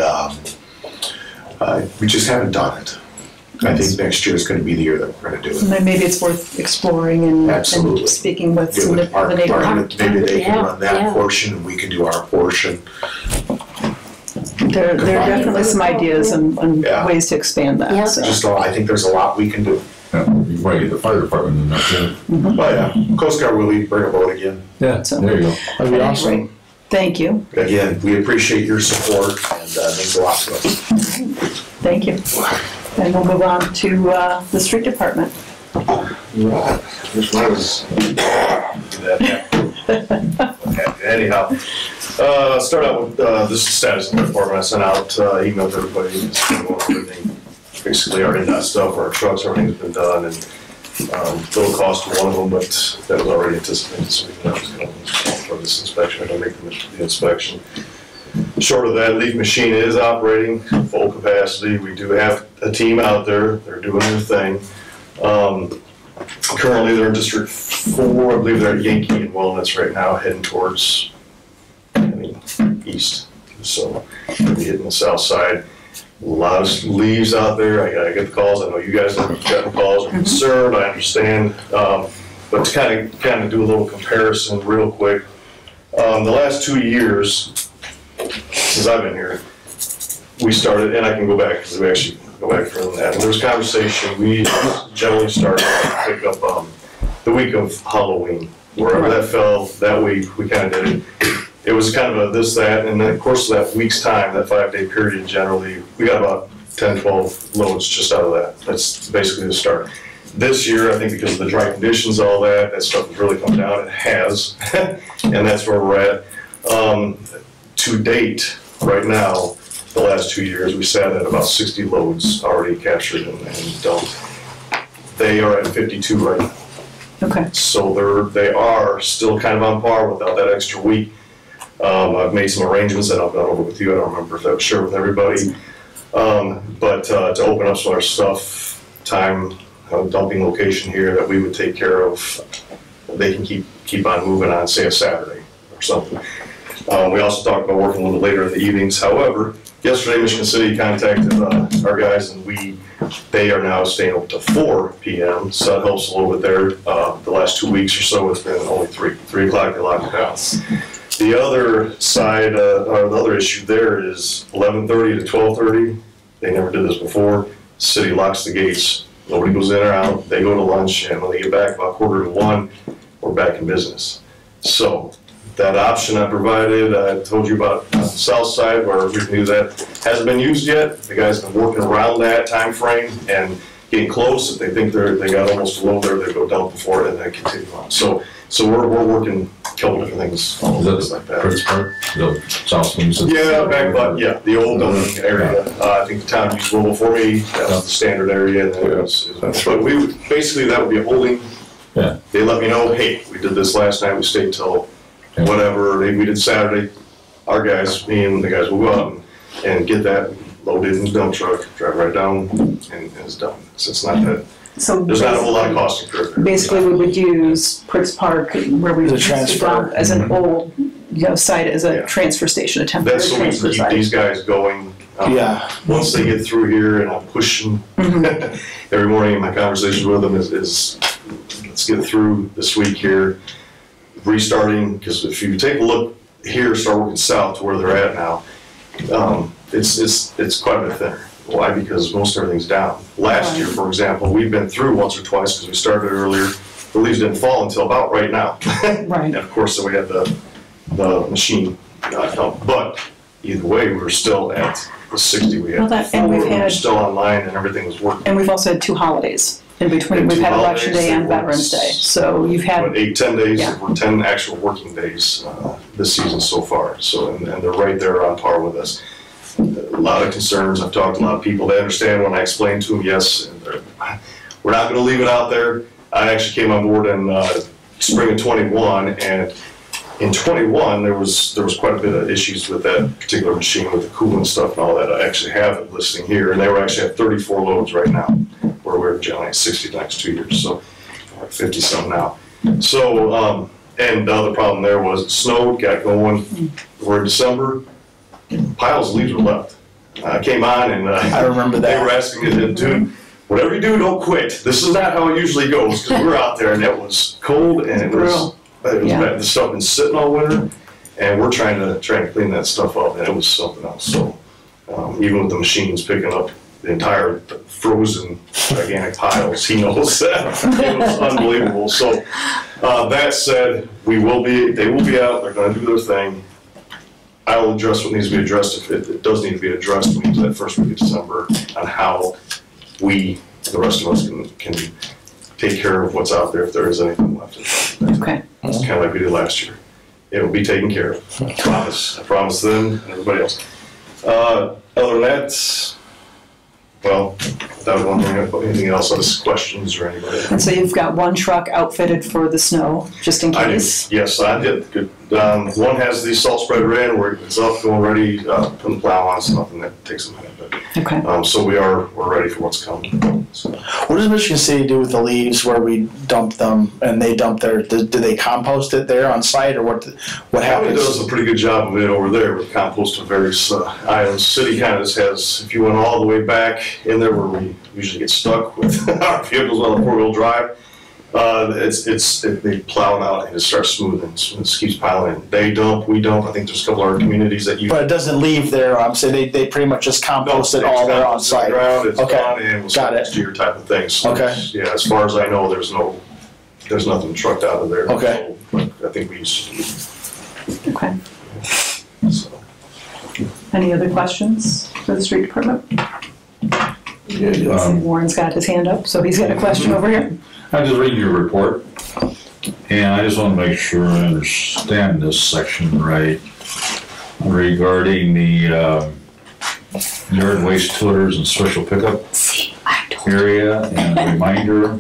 we just haven't done it. I think next year is gonna be the year that we're gonna do And it. then maybe it's worth exploring and Absolutely. speaking with Get some with of the park the neighborhood. department, maybe they can run that Yeah. portion, and we can do our portion. There are definitely some ideas and Yeah. ways to expand that, Yeah. so. I think there's a lot we can do. Yeah, you probably get the fire department in there too. Oh, yeah. Coast Guard will bring a boat again. Yeah, there you go. That'd be awesome. Thank you, Again, we appreciate your support, and it means a lot to us. thank you. And we'll move on to the street department. Right. This was. Anyhow, start out with this is the status of the report. I sent out email to everybody, just going over everything. Basically, our in-dot stuff, our trucks, everything's been done, and little cost to one of them, but that was already anticipated, so we know it's going to for this inspection. I'm going to make the inspection. Short of that, leaf machine is operating full capacity. We do have a team out there. They're doing their thing. Currently, they're in District 4. I believe they're at Yankee and Wellness right now, heading towards east. So we'll be hitting the south side. A lot of leaves out there. I get the calls. I know you guys have gotten calls. Are concerned. I understand. But to kind of do a little comparison real quick, the last 2 years since I've been here, we started, and I can go back because we actually go back further than that. And there was conversation. We generally started to pick up the week of Halloween, wherever that fell that week. We kind of did it. It was kind of a this, that, and then of course that week's time, that 5-day period, generally, we got about 10, 12 loads just out of that. That's basically the start. This year, I think because of the dry conditions, all that stuff has really come down. It has, and that's where we're at. To date, right now, the last 2 years, we sat at about 60 loads already captured and dumped. They are at 52 right now. Okay. So they are still kind of on par without that extra week. I've made some arrangements that I've gone over with you. I don't remember if that was shared with everybody. But to open up some of our stuff, dumping location here that we would take care of, they can keep on moving on, say a Saturday or something. We also talked about working a little later in the evenings. However, yesterday Michigan City contacted our guys, and they are now staying open to 4 p.m. So that helps a little bit there. The last 2 weeks or so, it's been only 3 o'clock. They locked it down. The other side, or the other issue there is 11:30 to 12:30. They never did this before. City locks the gates Nobody goes in or out. They go to lunch, and when they get back about 1:45, we're back in business. So that option I provided, I told you about the south side where we knew that hasn't been used yet. The guys have been working around that time frame and getting close. If they think they got almost a load there, they go dump before it and then continue on. So we're working a couple different things, things like that. Fritz Park, the south swings? Yeah, back, but yeah, the old building area. I think the town used a little before me. That was the standard area. And then it was, but we basically that would be a holding. Yeah. They let me know, hey, we did this last night. We stayed till whatever. We did Saturday. Our guys, me and the guys will go out and get that loaded in the dump truck, drive right down, and it's done. So it's not that. So there's not a whole lot of cost incurred there. basically, we would use Pritz Park where we would transfer as an old, site as a transfer station, a temporary That's so we transfer can keep site. these guys going. Once they get through here, and I'm pushing every morning. My conversation with them is let's get through this week here, restarting. Because if you take a look here, start working south to where they're at now, it's quite a bit thinner. Why? Because most everything's down. Last year, for example, we've been through once or twice because we started earlier. The leaves didn't fall until about right now. Right. And of course, then we had the machine dump. But either way, we're still at the 60 we had. Well, that- and before. we've had- We're still online and everything was working. And we've also had 2 holidays in between. And We've 2 had Election holidays, Day and it works. Veterans Day. So you've had. But 8-10 days, Yeah. we're 10 actual working days this season so far. So, and they're right there on par with us. A lot of concerns. I've talked to a lot of people. They understand when I explain to them, yes, and we're not going to leave it out there. I actually came on board in spring of 21, and in 21 there was quite a bit of issues with that particular machine with the coolant stuff and all that. I actually have it listing here, and they were actually at 34 loads right now, where we're generally at 60 the next 2 years, so 50 some now. So, and the other problem there was it snowed, got going. We're in December. Piles of leaves were left. I came on and I remember that. They were asking me, dude, whatever you do, don't quit. This is not how it usually goes, because we're out there and it was cold and it was bad. The stuff been sitting all winter, and we're trying to clean that stuff up, and it was something else. So even with the machines picking up the entire frozen gigantic piles, he knows that. It was unbelievable. So that said, they will be out. They're going to do their thing. I will address what needs to be addressed if it does need to be addressed. We need that first week of December on how we, the rest of us, can take care of what's out there if there is anything left. Okay. It's kind of like we did last year. It will be taken care of. I promise. I promise them and everybody else. Other than that, well, that was one thing. Anything else? Other questions or anybody? And so you've got 1 truck outfitted for the snow, just in case? Yes, I did. Good. One has the salt spreader in where it's up, going ready, putting the plow on, so nothing that takes a minute. But, okay. So we're ready for what's coming. So. What does Michigan City do with the leaves where we dump them and they dump their? Do they compost it there on site, or what happens? County does a pretty good job of it over there with compost of various items. City kind of just has, if you went all the way back in there where we usually get stuck with our vehicles on the 4-wheel drive, they plow it out and it starts smoothing. It just keeps piling in. They dump, we dump. I think there's a couple other communities that use. But it doesn't leave there. I'm saying they pretty much just compost it all there on site. It's gone and we'll start next year type of thing. So yeah, as far as I know, there's nothing trucked out of there. Okay. But I think we used to. Okay. So. Any other questions for the street department? Warren's got his hand up, so he's got a question over here. I'm just reading your report, and I just want to make sure I understand this section right regarding the yard waste tooters and special pickup area, and a reminder.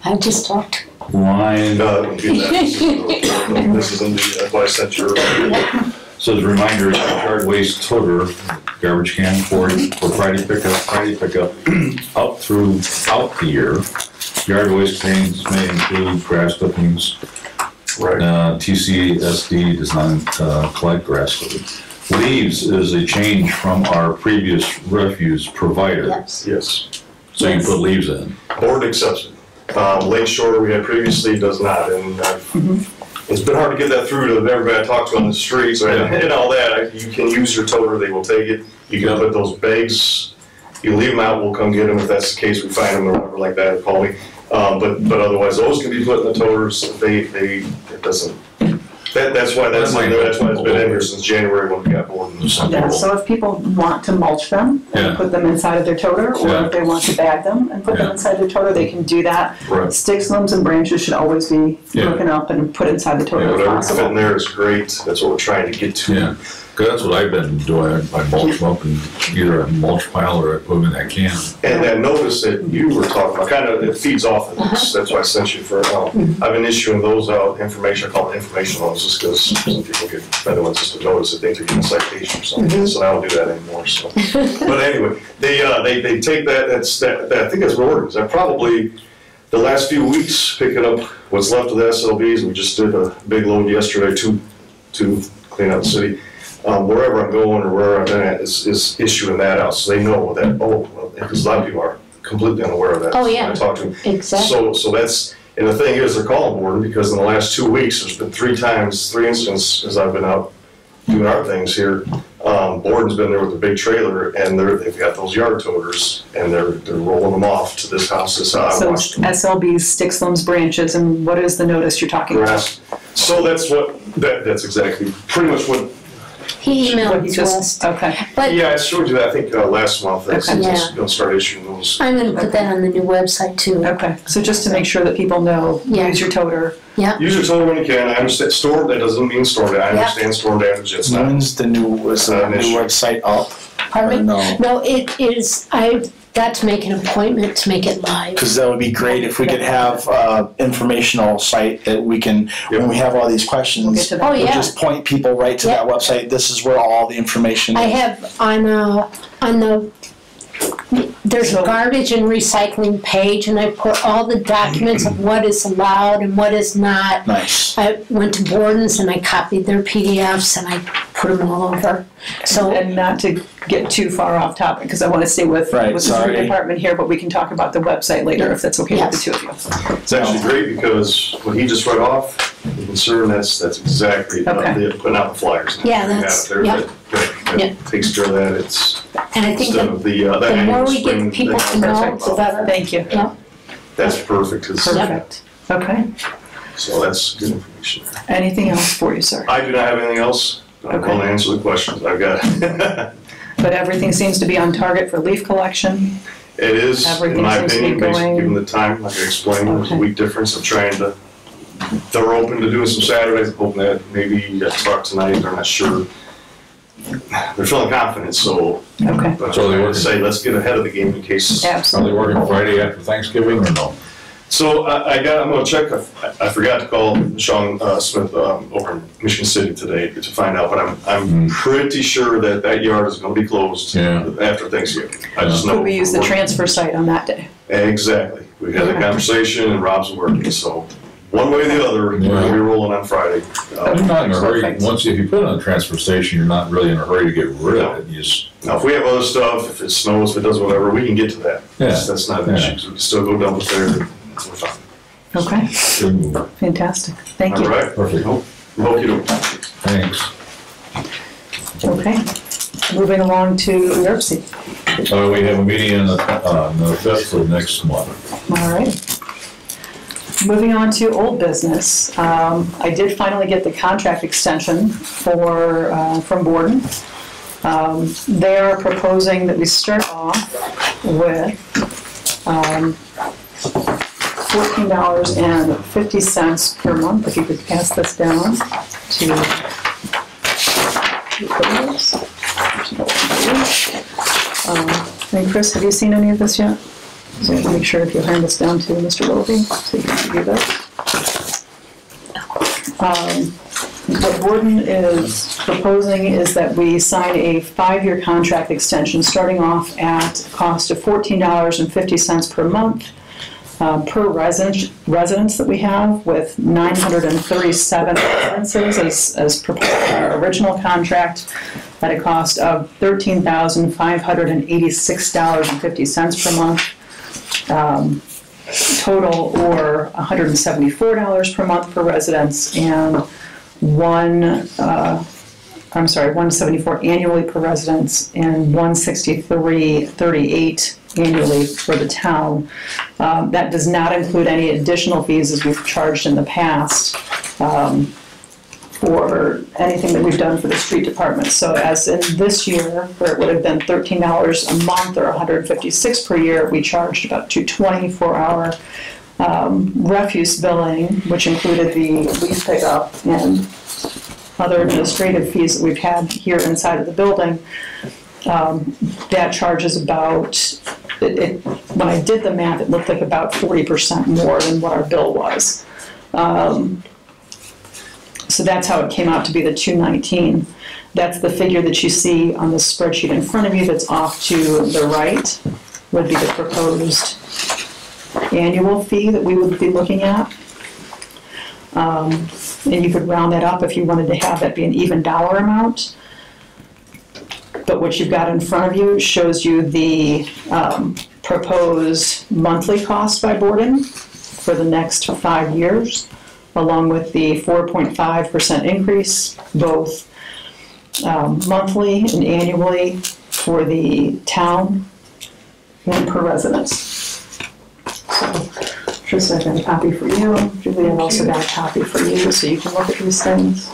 I just talked. Line. This is in the advice sent you earlier. Says reminder, yard waste toter, garbage can for Friday pickup up throughout the year. Yard waste contains may include grass clippings. Right. TCSD does not collect grass clippings. Leaves is a change from our previous refuse provider. Yes. So you put leaves in. Board accepts it. Lake Shore we had previously does not, and it's been hard to get that through to everybody I talk to on the streets and all that. You can use your toter, they will take it. You can put those bags You leave them out, we'll come get them if that's the case, we find them or whatever like that, call me. But otherwise, those can be put in the toters, it doesn't, that's why it's been in here since January when we got Borden. Yeah, so if people want to mulch them and put them inside of their toter, or if they want to bag them and put them inside their toter, they can do that. Right. Sticks, limbs, and branches should always be broken up and put inside the toter if Whatever can possible. fit in there is great, that's what we're trying to get to. Yeah, because that's what I've been doing. I mulch them up in either a mulch pile or I put them in that can. And that notice that you were talking about, kind of, it feeds off of this, that's why I sent you for, I've been issuing those out, information, I call it information notices, because some people get, better ones just to notice that they think they're getting a citation or something, so I don't do that anymore, so. But anyway, they take that, I think that's Borden, that probably, the last few weeks, picking up what's left of the SLBs, we just did a big load yesterday to clean out the city. Wherever I'm going or where I'm at is issuing that out, so they know that, because a lot of people are completely unaware of that. Oh, yeah. When I talk to them. Exactly. So that's, and the thing is, they're calling Borden because in the last 2 weeks, there's been three instances, as I've been out doing our things here, Borden's been there with a big trailer, and they've got those yard toters, and they're rolling them off to this house, So SLBs, sticks, limbs, branches, and what is the notice you're talking about? So that's exactly, pretty much what. He emailed to us. Okay. But Yeah, I showed you that, I think, last month, Okay. they'll start issuing those. I'm gonna put that on the new website too. Okay, so just to make sure that people know, use your toter. Yeah. Use your toter when you can, I understand, storm, that doesn't mean storm damage, I understand storm damage, it's not. When's the new website up? Pardon me? No. No, it is, I've got to make an appointment to make it live. Because that would be great if we could have informational site that we can, when we have all these questions, Oh, we'll yeah. just point people right to that website. This is where all the information is. I have on the there's a garbage and recycling page, and I put all the documents of what is allowed and what is not. Nice. I went to Borden's and I copied their PDFs and I put them all over. So And not to get too far off topic, because I want to stay with the food department here, but we can talk about the website later if that's okay with the two of you. It's actually great because what he just read off, the concern, that's exactly, putting out the flyers. Yeah, that's, That takes care of that, it's, and I think instead of the the more we spring get people to know, the better. Thank you. Yeah. That's perfect. Perfect. Okay. So that's good information. Anything else for you, sir? I do not have anything else. I'm going to answer the questions I've got. But everything seems to be on target for leaf collection. It is, in my opinion, basically given the time, like I explained, there's a week difference. I'm trying to, they're open to doing some Saturdays. I'm hoping that maybe I talk tonight, they're not sure. They're feeling confident, so. Okay. But so they would say, let's get ahead of the game in case. Are they working Friday after Thanksgiving or no? So I'm gonna check, I forgot to call Sean Smith over in Michigan City today to find out, but I'm pretty sure that yard is gonna be closed after Thanksgiving. I just know. Could we use the transfer site on that day? Exactly. We had a conversation and Rob's working, so one way or the other, we're gonna be rolling on Friday. I'm not in a hurry. Once, if you put it on a transfer station, you're not really in a hurry to get rid of it. You just. Now, if we have other stuff, if it snows, if it does whatever, we can get to that. Yeah. That's not an issue, 'cause we can still go dump it there and we're fine. Okay. Fantastic. Thank you. All right. Perfect. Thanks. Okay. Moving along to ERC. We have a meeting on the 5th of next month. All right. Moving on to old business. I did finally get the contract extension from Borden. They are proposing that we start off with $14.50 per month. If you could pass this down to and Chris, have you seen any of this yet? So you can make sure if you hand this down to Mr. Willoughby, so you can review this. What Borden is proposing is that we sign a 5-year contract extension starting off at a cost of $14.50 per month per residence that we have, with 937 residences as proposed in our original contract at a cost of $13,586.50 per month. Total, or $174 per month per residence, and one 174 annually per residence and 163.38 annually for the town. That does not include any additional fees as we've charged in the past for anything that we've done for the street department. So as in this year, where it would have been $13 a month or $156 per year, we charged about $220 for our refuse billing, which included the leaf pickup and other administrative fees that we've had here inside of the building. That charge is about, when I did the math, it looked like about 40% more than what our bill was. So that's how it came out to be the $219. That's the figure that you see on the spreadsheet in front of you that's off to the right, would be the proposed annual fee that we would be looking at. And you could round that up if you wanted to have that be an even dollar amount. But what you've got in front of you shows you the proposed monthly cost by boarding for the next 5 years, along with the 4.5% increase, both monthly and annually for the town and per residence. So, Tristan, I've got a copy for you. Julie, I've also got a copy for you, so you can look at these things.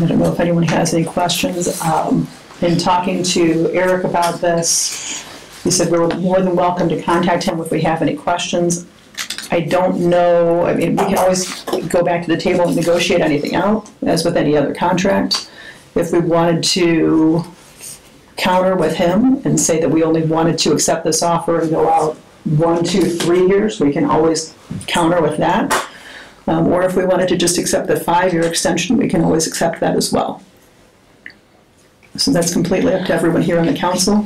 I don't know if anyone has any questions. In talking to Eric about this, he said we're more than welcome to contact him if we have any questions. I don't know, I mean, we can always go back to the table and negotiate anything out, as with any other contract. If we wanted to counter with him and say that we only wanted to accept this offer and go out 1, 2, 3 years, we can always counter with that. Or if we wanted to just accept the 5-year extension, we can always accept that as well. So that's completely up to everyone here on the council.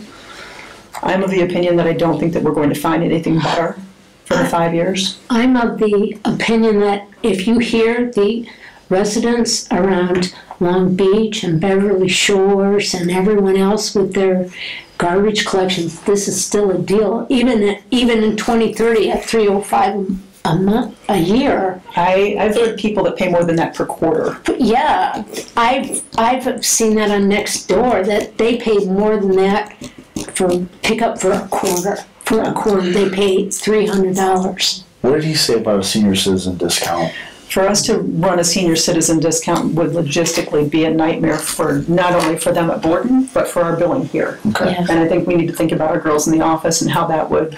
I'm of the opinion that I don't think that we're going to find anything better for the 5 years. I'm of the opinion that if you hear the residents around Long Beach and Beverly Shores and everyone else with their garbage collections, this is still a deal. Even in 2030 at $305 a year. I've heard people that pay more than that per quarter. Yeah, I've seen that on Nextdoor that they pay more than that for pickup for a quarter. For a quarter, they pay $300. What did he say about a senior citizen discount? For us to run a senior citizen discount would logistically be a nightmare for not only for them at Borden, but for our billing here. Okay. Yeah. And I think we need to think about our girls in the office and how that would.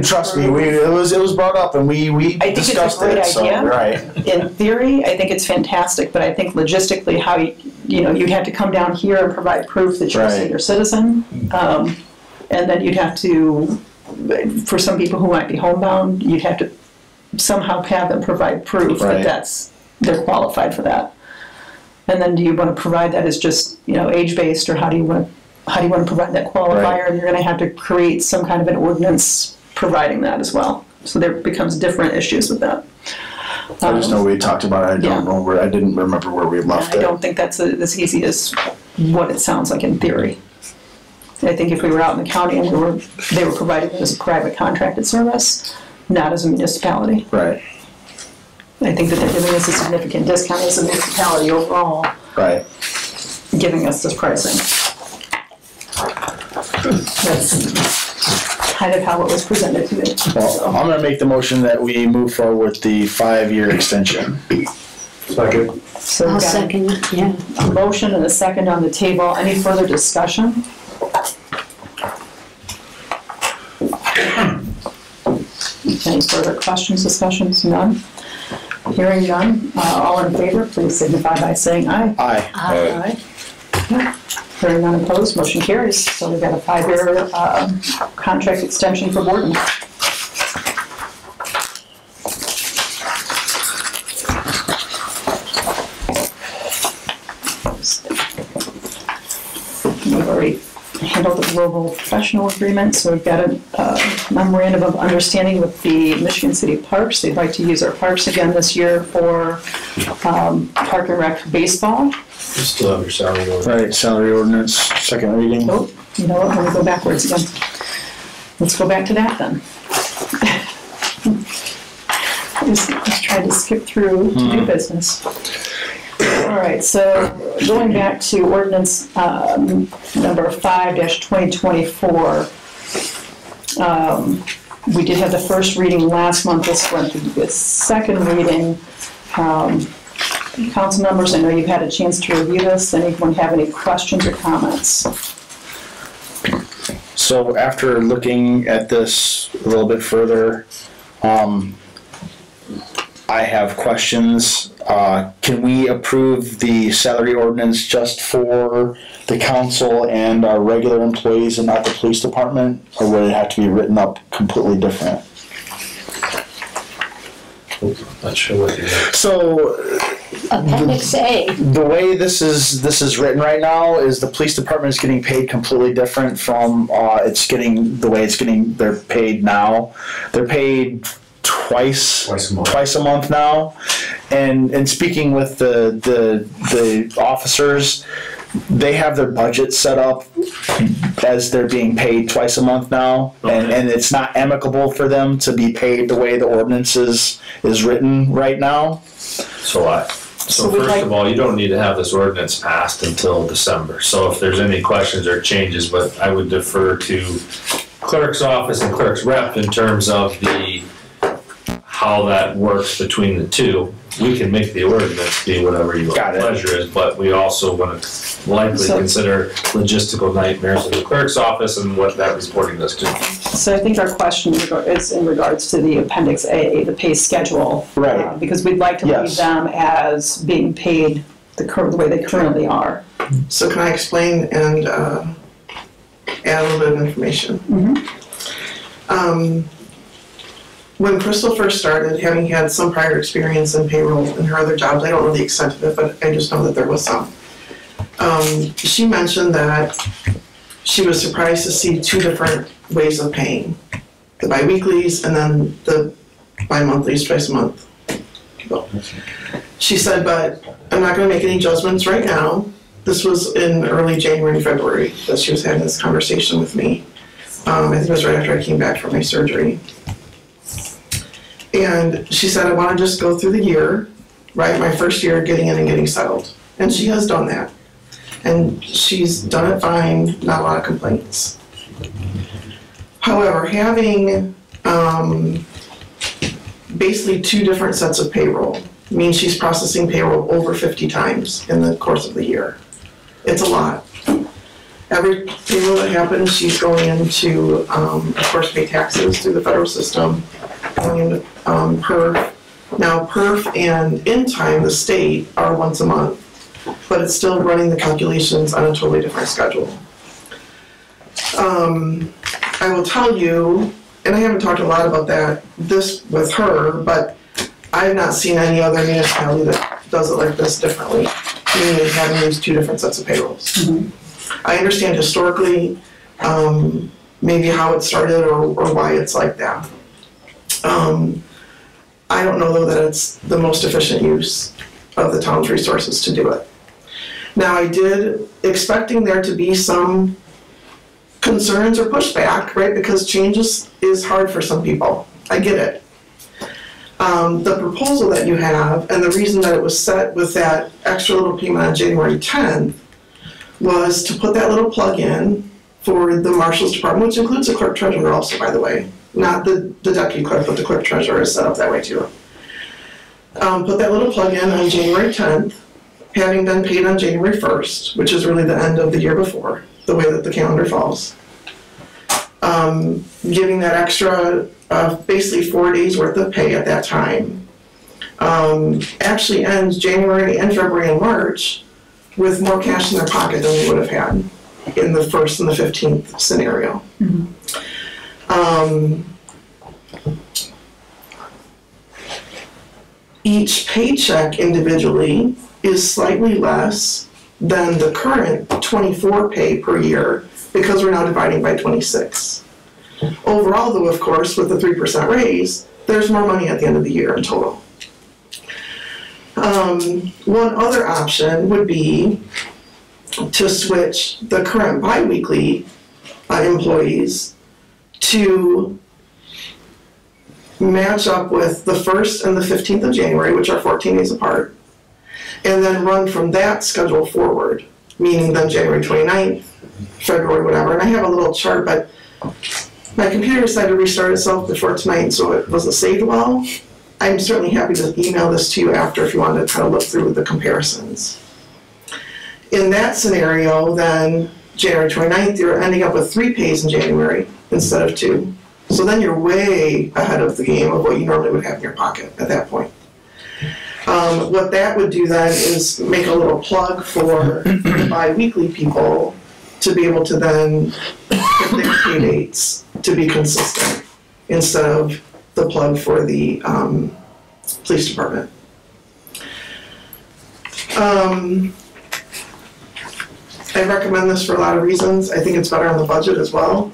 Trust me, it was brought up and we discussed it. I think it's a great idea. So, right. In theory, I think it's fantastic, but I think logistically, how you'd have to come down here and provide proof that you're a senior citizen, and then you'd have to, for some people who might be homebound, you'd have to somehow have them provide proof that they're qualified for that. And then do you want to provide that as just age-based, or how do you want to provide that qualifier? Right. And you're going to have to create some kind of an ordinance providing that as well. So there becomes different issues with that. I just know we talked about it. I didn't remember where we left it. I don't think that's as easy as what it sounds like in theory. I think if we were out in the county and they were providing it as a private contracted service, not as a municipality. Right. I think that they're giving us a significant discount as a municipality overall. Right. Giving us this pricing. That's kind of how it was presented to me. Well, I'm going to make the motion that we move forward with the 5-year extension. Second. So I'll we've got second it, yeah. a motion and a second on the table. Any further discussion? Any further questions, discussions? None? Hearing none, all in favor, please signify by saying aye. Aye. Aye. Hearing none opposed, motion carries. So we've got a 5-year contract extension for Borden. We've already handled the global professional agreement, so we've got a memorandum of understanding with the Michigan City Parks. They'd like to use our parks again this year for Park and Rec baseball. You still have your salary ordinance. Right, salary ordinance, second reading. Oh, you know what, let me go backwards again. Let's go back to that then. Just tried to skip through to new business. All right, so going back to ordinance number 5-2024. We did have the first reading last month. This went through the second reading. Council members, I know you've had a chance to review this. Anyone have any questions or comments? So after looking at this a little bit further, I have questions. Can we approve the salary ordinance just for the council and our regular employees and not the police department? Or would it have to be written up completely different? Not sure what you mean. So Appendix A. the way this is written right now is the police department is getting paid completely different from they're paid now. They're paid twice a month now. And speaking with the officers, they have their budget set up as they're being paid twice a month now, and it's not amicable for them to be paid the way the ordinance is written right now. So first of all, you don't need to have this ordinance passed until December. So if there's any questions or changes, but I would defer to clerk's office and clerk's rep in terms of how that works between the two. We can make the ordinance be whatever your pleasure is, but we also want to likely consider logistical nightmares in the clerk's office and what that reporting does too. So I think our question is in regards to the Appendix A, the pay schedule. Right. Because we'd like to leave them as being paid the way they currently are. So can I explain and add a little bit of information? When Crystal first started, having had some prior experience in payroll in her other jobs, I don't know the extent of it, but I just know that there was some. She mentioned that she was surprised to see two different ways of paying. The bi-weeklies and then the bi-monthlies twice a month. She said, but I'm not gonna make any judgments right now. This was in early January and February that she was having this conversation with me. I think it was right after I came back from my surgery. And she said, I want to just go through the year, right? My first year getting in and getting settled. And she has done that. And she's done it fine, not a lot of complaints. However, having basically two different sets of payroll means she's processing payroll over 50 times in the course of the year. It's a lot. Every payroll that happens, she's going into, of course, pay taxes through the federal system, going into PERF. Now, PERF and In Time, the state, are once a month, but it's still running the calculations on a totally different schedule. I will tell you, and I haven't talked a lot about this with her, but I have not seen any other municipality that does it like this differently, meaning having these two different sets of payrolls. I understand historically maybe how it started or why it's like that. I don't know though that it's the most efficient use of the town's resources to do it. Now I did, expecting there to be some concerns or pushback, right, because change is hard for some people. I get it. The proposal that you have and the reason that it was set with that extra little payment on January 10th was to put that little plug in for the marshal's department, which includes the clerk treasurer also, by the way. Not the deputy clerk, but the clerk treasurer is set up that way too. Put that little plug in on January 10th, having been paid on January 1st, which is really the end of the year before, the way that the calendar falls. Giving that extra, basically 4 days worth of pay at that time. Actually ends January and February and March with more cash in their pocket than we would have had in the 1st and the 15th scenario. Each paycheck individually is slightly less than the current 24 pay per year because we're now dividing by 26. Overall though, of course, with the 3% raise, there's more money at the end of the year in total. One other option would be to switch the current bi-weekly employees to match up with the 1st and the 15th of January, which are 14 days apart, and then run from that schedule forward, meaning then January 29th, February, whatever. And I have a little chart, but my computer decided to restart itself before tonight, so it wasn't saved well. I'm certainly happy to email this to you after if you want to try to look through the comparisons. In that scenario, then January 29th, you're ending up with 3 pays in January instead of 2. So then you're way ahead of the game of what you normally would have in your pocket at that point. What that would do then is make a little plug for the bi-weekly people to be able to then predict pay dates to be consistent instead of the plug for the police department. I recommend this for a lot of reasons. I think it's better on the budget as well.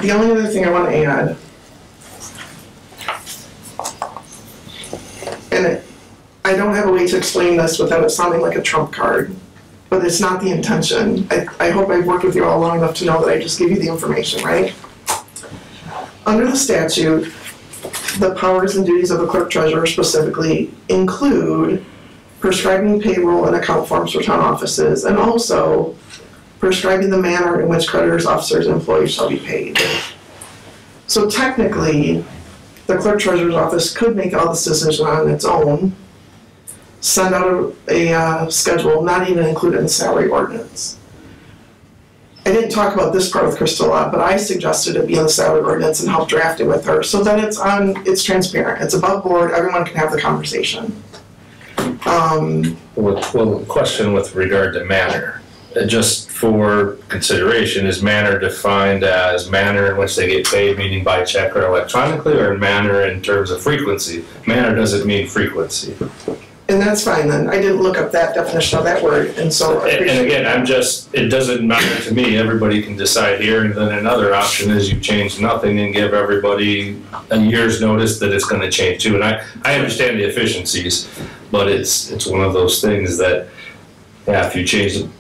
The only other thing I want to add, and I don't have a way to explain this without it sounding like a trump card, but it's not the intention. I hope I've worked with you all long enough to know that I just give you the information, right? Under the statute, the powers and duties of the clerk treasurer specifically include prescribing payroll and account forms for town offices, and also prescribing the manner in which creditors, officers, and employees shall be paid. So technically, the clerk treasurer's office could make all this decision on its own, send out a schedule, not even include it in the salary ordinance. I didn't talk about this part with Crystal a lot, but I suggested it be in the salary ordinance and help draft it with her, so that it's transparent, it's above board, everyone can have the conversation. Well, question with regard to manner, just for consideration, is manner defined as manner in which they get paid, meaning by check or electronically, or manner in terms of frequency? Manner doesn't mean frequency. And that's fine then. I didn't look up that definition of that word, and so. And again, it doesn't matter to me. Everybody can decide here, and then another option is you change nothing and give everybody a year's notice that it's going to change too. And I understand the efficiencies, but it's one of those things that, yeah, if you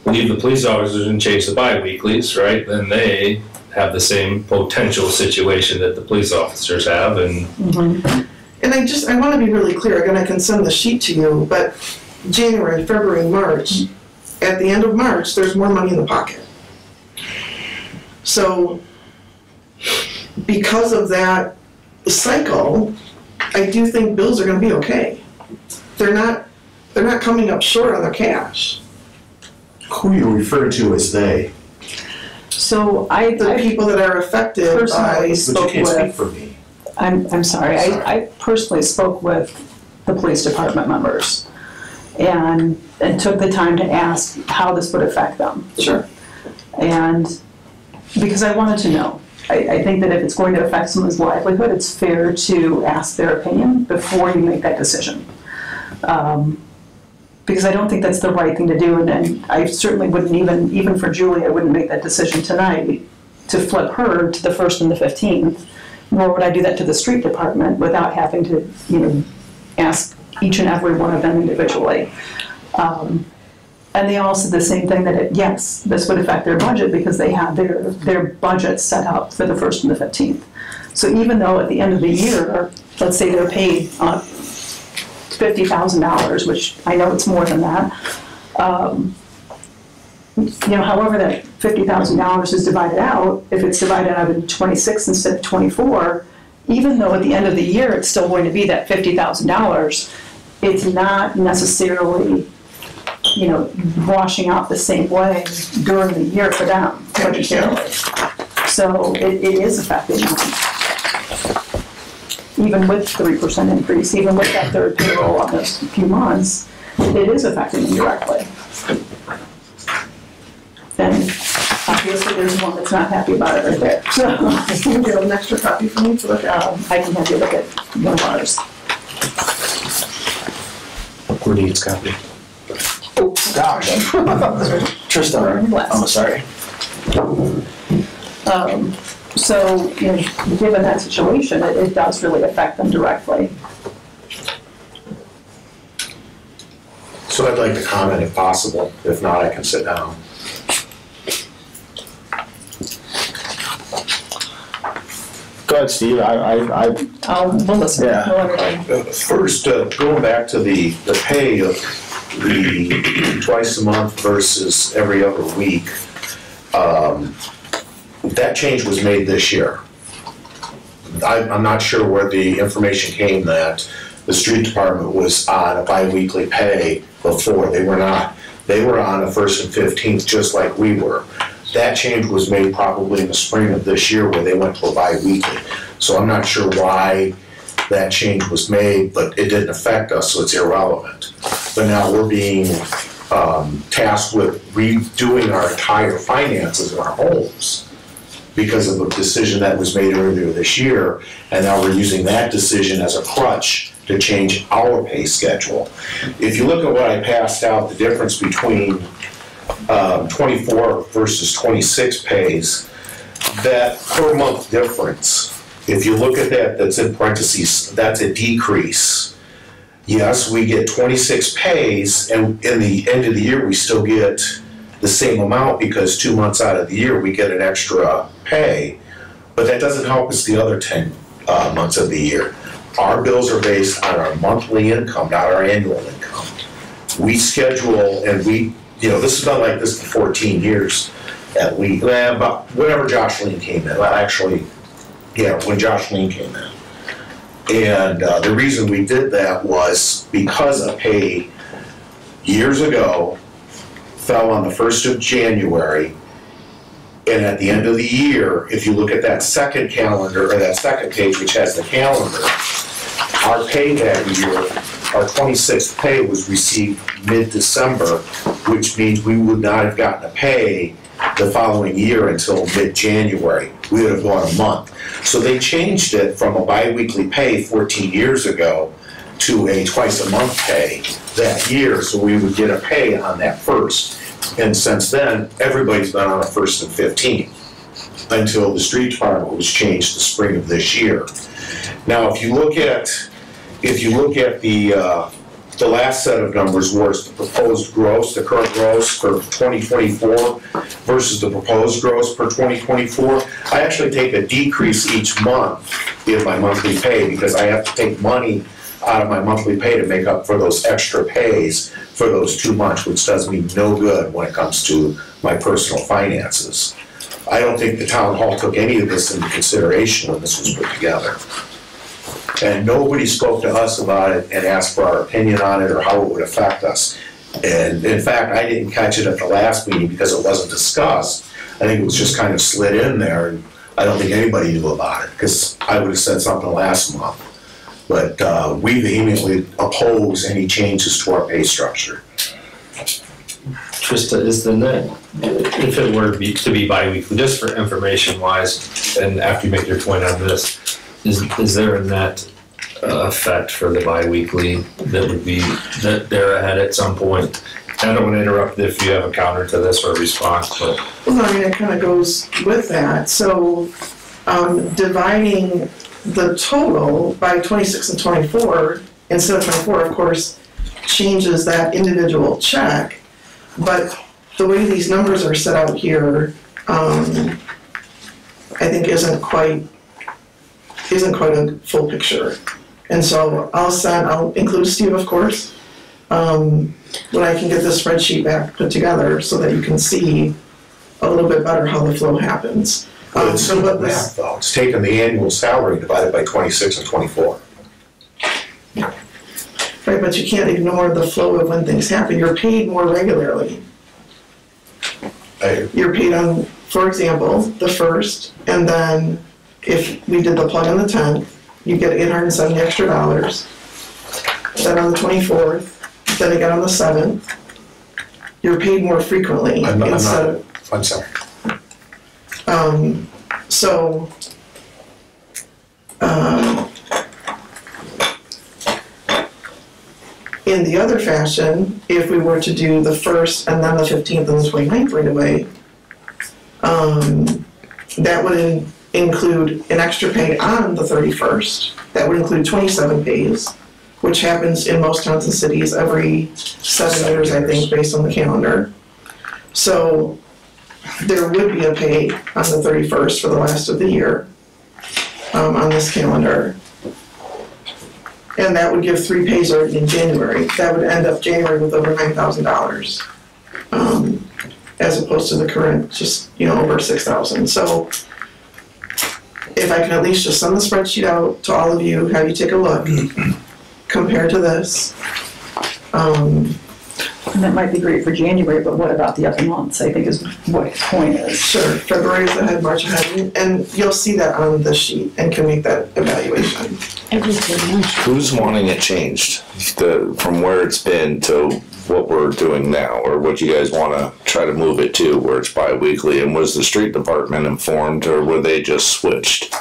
leave the police officers and change the bi-weeklies, right, then they have the same potential situation that the police officers have, and. Mm-hmm. And I want to be really clear, again, I can send the sheet to you, but January, February, March, at the end of March, there's more money in the pocket. So, because of that cycle, I do think bills are going to be okay. They're not coming up short on their cash. Who you refer to as they? So the people that are affected by. Spoke but you can't with, speak for me. I'm sorry. I personally spoke with the police department members and took the time to ask how this would affect them. Sure. And because I wanted to know. I think that if it's going to affect someone's livelihood, it's fair to ask their opinion before you make that decision. Because I don't think that's the right thing to do, and I certainly wouldn't even for Julie, I wouldn't make that decision tonight to flip her to the 1st and the 15th. Nor would I do that to the street department without having to, ask each and every one of them individually. And they all said the same thing, that yes, this would affect their budget because they have their budget set up for the 1st and the 15th. So even though at the end of the year, let's say they're paid $50,000, which I know it's more than that, however that $50,000 is divided out, if it's divided out into 26 instead of 24, even though at the end of the year it's still going to be that $50,000, it's not necessarily, washing out the same way during the year for them. So it is affecting them. Even with 3% increase, even with that third payroll on those few months, it is affecting them directly. And obviously there's one that's not happy about it right there. So can you get an extra copy for me to look at? I can have you look at one of ours. Who needs copy? Oh, gosh. Tristan, I'm sorry. So, given that situation, it does really affect them directly. So I'd like to comment if possible. If not, I can sit down. Go ahead, Steve. We'll listen. Yeah. We'll everybody. First, going back to the pay of the twice a month versus every other week, that change was made this year. I'm not sure where the information came that the street department was on a bi-weekly pay before. They were not. They were on the 1st and 15th just like we were. That change was made probably in the spring of this year where they went to a bi-weekly. So I'm not sure why that change was made, but it didn't affect us, so it's irrelevant. But now we're being tasked with redoing our entire finances in our homes because of a decision that was made earlier this year, and now we're using that decision as a crutch to change our pay schedule. If you look at what I passed out, the difference between 24 versus 26 pays, that per month difference, if you look at that, that's in parentheses, that's a decrease. Yes, we get 26 pays, and in the end of the year, we still get the same amount because 2 months out of the year, we get an extra pay, but that doesn't help us the other 10 months of the year. Our bills are based on our monthly income, not our annual income. We schedule, and this has been like this for 14 years at least, but whenever Jocelyn came in, well, actually, yeah, when Jocelyn came in. And the reason we did that was because a pay years ago fell on the 1st of January, and at the end of the year, if you look at that second calendar, or that second page which has the calendar, our pay that year, our 26th pay was received mid-December, which means we would not have gotten a pay the following year until mid-January. We would have gone a month. So they changed it from a bi-weekly pay 14 years ago to a twice-a-month pay that year, so we would get a pay on that first. And since then, everybody's been on a 1st and 15th until the street department was changed the spring of this year. Now, if you look at the last set of numbers was the proposed gross, the current gross for 2024 versus the proposed gross for 2024. I actually take a decrease each month in my monthly pay because I have to take money out of my monthly pay to make up for those extra pays for those 2 months, which does me no good when it comes to my personal finances. I don't think the town hall took any of this into consideration when this was put together. And nobody spoke to us about it and asked for our opinion on it or how it would affect us. And in fact, I didn't catch it at the last meeting because it wasn't discussed. I think it was just kind of slid in there, and I don't think anybody knew about it because I would have said something last month. But we vehemently oppose any changes to our pay structure. Trista, is the net, if it were to be bi-weekly, just for information wise, and after you make your point on this, is there a net effect for the bi-weekly that would be, that they're ahead at some point? I don't want to interrupt if you have a counter to this or a response, but. Well, I mean, it kind of goes with that. So dividing the total by 26 and 24, instead of 24, of course, changes that individual check. But the way these numbers are set out here, I think isn't quite a full picture. And so I'll include Steve, of course, when I can get this spreadsheet back put together so that you can see a little bit better how the flow happens. But it's simple math, though. It's taking the annual salary divided by 26 and 24. Right, but you can't ignore the flow of when things happen. You're paid more regularly. You're paid on, for example, the 1st, and then if we did the plug on the 10th, you get $870 extra. Then on the 24th, then again on the 7th, you're paid more frequently. I'm sorry. In the other fashion, if we were to do the 1st and then the 15th and the 29th right away, that would include an extra pay on the 31st. That would include 27 pays, which happens in most towns and cities every 7 years, I think, based on the calendar. So there would be a pay on the 31st for the last of the year. on this calendar. And that would give 3 pays already in January. That would end up January with over $9,000. As opposed to the current, just, over 6,000. So if I can at least just send the spreadsheet out to all of you, have you take a look, compare to this. And that might be great for January, but what about the other months, I think is what his point is. Sure, February is ahead, March ahead, and you'll see that on the sheet and can make that evaluation. Who's wanting it changed from where it's been to what we're doing now, or what you guys want to try to move it to where it's bi-weekly? And was the street department informed, or were they just switched?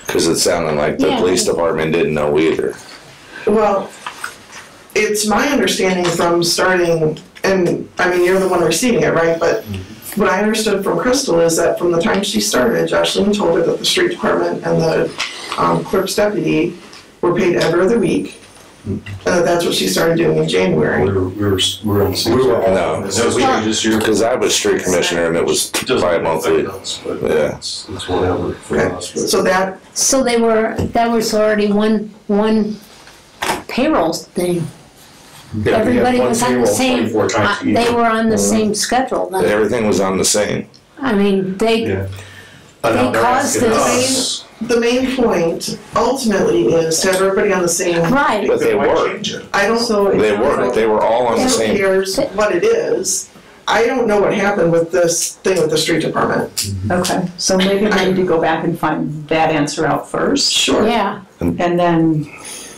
Because it sounded like the police department didn't know either. Well, it's my understanding from starting, and I mean, you're the one receiving it, right? But what I understood from Crystal is that from the time she started, Jocelyn told her that the street department and the clerk's deputy were paid every other week. And that's what she started doing in January. We were on the same. Because I was street commissioner and it was bi-monthly. Yeah. It's whatever for us. But So that was already one payroll thing. Yeah, Everybody was on the same, 24 times a year. they were on the same schedule then. Everything was on the same. I mean, they caused this. The main point ultimately is to have everybody on the same. Right. But they were. I don't. They weren't. They were all on the same. Who cares what it is? I don't know what happened with this thing with the street department. Okay, so maybe we need to go back and find that answer out first. Sure. Yeah, And then.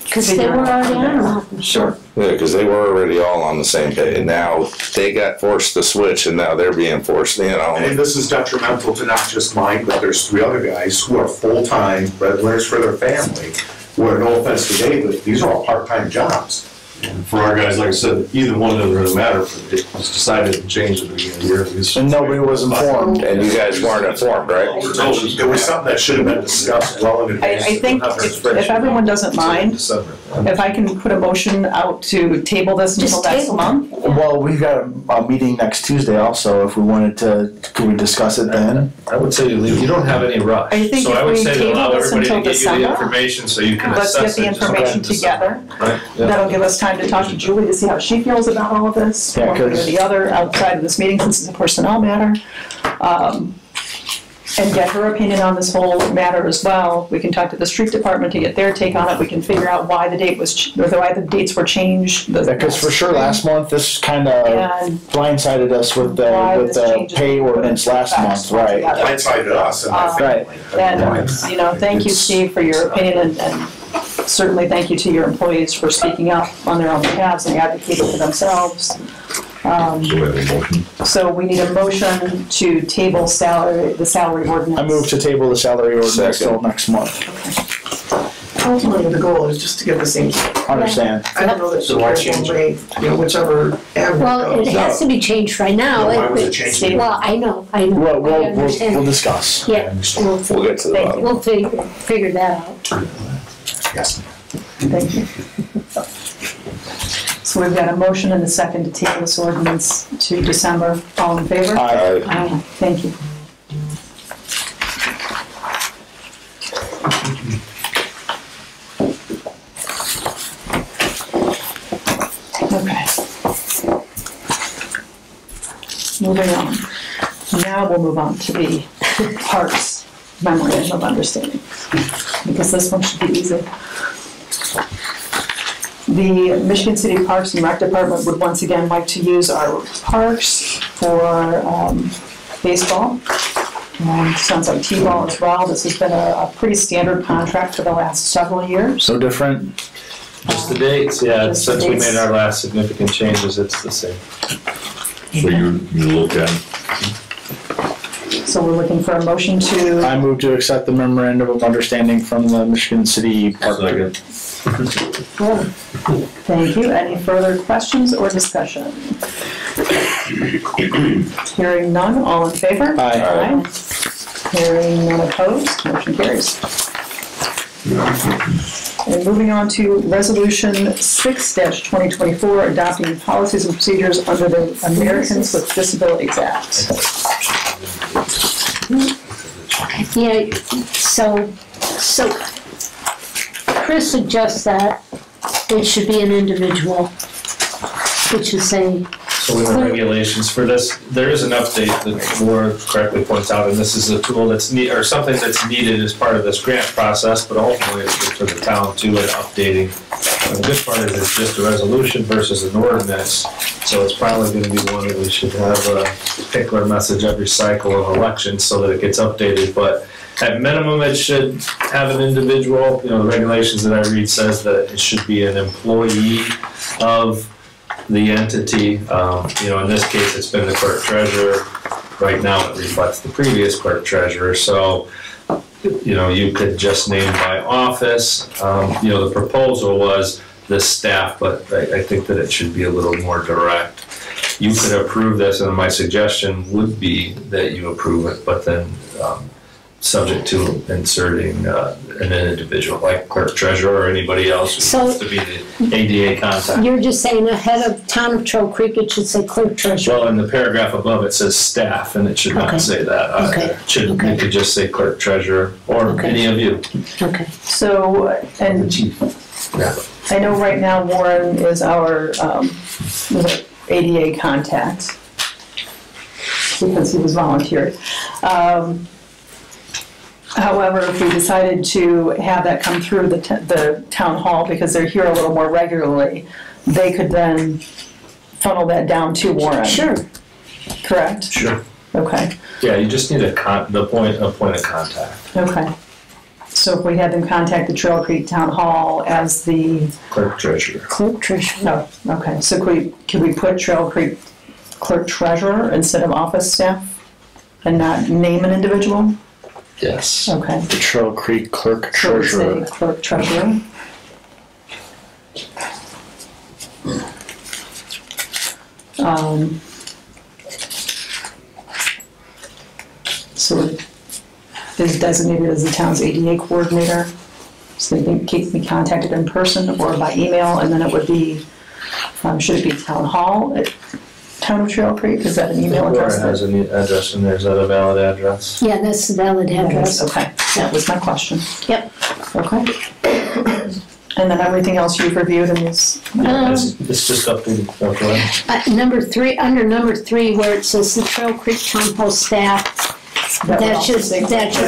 because they were already on. Sure. Yeah, because they were already all on the same page. And now they got forced to switch, and now they're being forced, And this is detrimental to not just mine, but there's 3 other guys who are full-time breadwinners for their family. Where, no offense to Dave, but these are all part-time jobs. For our guys, like I said, either one doesn't really matter. It was decided to change at the beginning of the year. And nobody was informed. And you guys weren't informed, right? It was something that should have been discussed well in advance. I think if everyone doesn't mind, if I can put a motion out to table this until next month. Well, we've got a meeting next Tuesday also, if we wanted to, could we discuss it then? I would say you leave, you don't have any rush. I think So I if would we say to table allow this everybody to until get you the December, information so you can Let's assess get the it. information together. Right, yeah. That'll give us time to talk to Julie to see how she feels about all of this, Yeah, one way or 'cause- the other, outside of this meeting, since it's a personnel matter. And get her opinion on this whole matter as well. We can talk to the street department to get their take on it. We can figure out why the date was, or why the dates were changed. Because for sure, last month, this kind of And blindsided us with why the this changes pay ordinance last month, right? Blindsided us and my Right. family. And, thank you, Steve, for your opinion, and certainly thank you to your employees for speaking up on their own behalves and advocating for themselves. So we need a motion to table the salary ordinance. I move to table the salary ordinance till next month. Ultimately, the goal is just to get the same. Understand. I don't know that she cares one way, whichever avenue. Well, it has to be changed right now. No, why was it changed? Well, I know. Well, I understand. we'll discuss. Yeah, We'll get to the bottom. we'll figure that out. Yes. Thank you. So we've got a motion and a second to table this ordinance to December. All in favor? Aye. Aye. Thank you. Okay. Moving on. Now we'll move on to the parks memorandum of understanding, because this one should be easy. The Michigan City Parks and Rec Department would once again like to use our parks for baseball. And sounds like T-ball as well. This has been a pretty standard contract for the last several years. So different. Just the dates, yeah, Just the since we dates. made our last significant changes, it's the same. So you look at, So we're looking for a motion to, I move to accept the memorandum of understanding from the Michigan City Park. thank you. Any further questions or discussion? Hearing none, all in favor? Aye. Hearing none opposed, motion carries. And moving on to Resolution 6-2024, adopting policies and procedures under the Americans with Disabilities Act. Yeah, so So Chris suggests that it should be an individual. It should say. So in the regulations for this, there is an update that Laura correctly points out, and this is a tool that's or something that's needed as part of this grant process, but ultimately it's good for the town too, and updating. The good part is it's just a resolution versus an ordinance, so it's probably going to be one that we should have a particular message every cycle of elections so that it gets updated, but at minimum it should have an individual. The regulations that I read says that it should be an employee of the entity. In this case, it's been the clerk treasurer. Right now, it reflects the previous clerk treasurer. So, you could just name by office. The proposal was the staff, but I think that it should be a little more direct. You could approve this, and my suggestion would be that you approve it, but then subject to inserting an individual, like clerk treasurer or anybody else who wants to be the ADA contact. You're just saying ahead of Town of Trail Creek, it should say clerk treasurer. Well, in the paragraph above, it says staff, and it should not say that. It could just say clerk treasurer, or any of you. Okay. So, and the chief. Yeah. I know right now Warren is our ADA contact because he was volunteered. However, if we decided to have that come through the town hall, because they're here a little more regularly, they could then funnel that down to Warren. Sure. Correct? Sure. Okay. Yeah, you just need a point of contact. Okay. So if we had them contact the Trail Creek Town Hall as the clerk treasurer. Clerk treasurer. No. Okay. So could we put Trail Creek clerk treasurer instead of office staff, and not name an individual? Yes. Okay. The Trail Creek clerk So we treasurer. say clerk treasurer. So it is designated as the town's ADA coordinator. So they can keep me contacted in person or by email, and then it would be, should it be town hall at Town of Trail Creek? Is that an email address? Laura has an address in there. Is that a valid address? Yeah, that's the valid address. Okay, that was my question. Yep. Okay. And then everything else you've reviewed in this? It's just updated. Number 3, under number 3, where it says the Trail Creek Town Hall staff, that should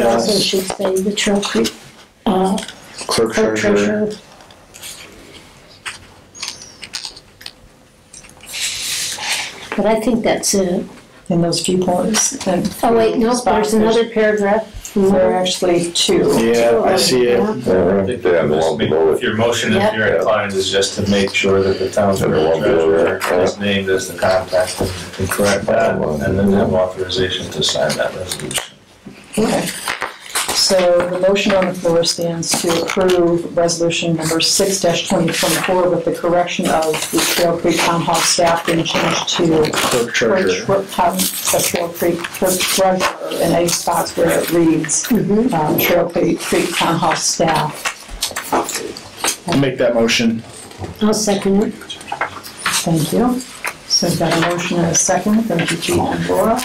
also should say the Trail Creek clerk treasurer. But I think that's it. In those few points. Oh wait, no, there's another paragraph. There are actually 2. Yeah, I see it. If your motion, if you're inclined, is just to make sure that the town's treasurer is named as the contact and correct that, and then have authorization to sign that resolution. Okay. So the motion on the floor stands to approve resolution number 6-2024 with the correction of the Trail Creek Town Hall staff being changed to clerk treasurer. Trail Creek clerk treasurer in any spots where it reads Trail Creek Town Hall staff. I'll make that motion. I'll second it. Thank you. So we've got a motion and a second. Thank you, Chief and Laura.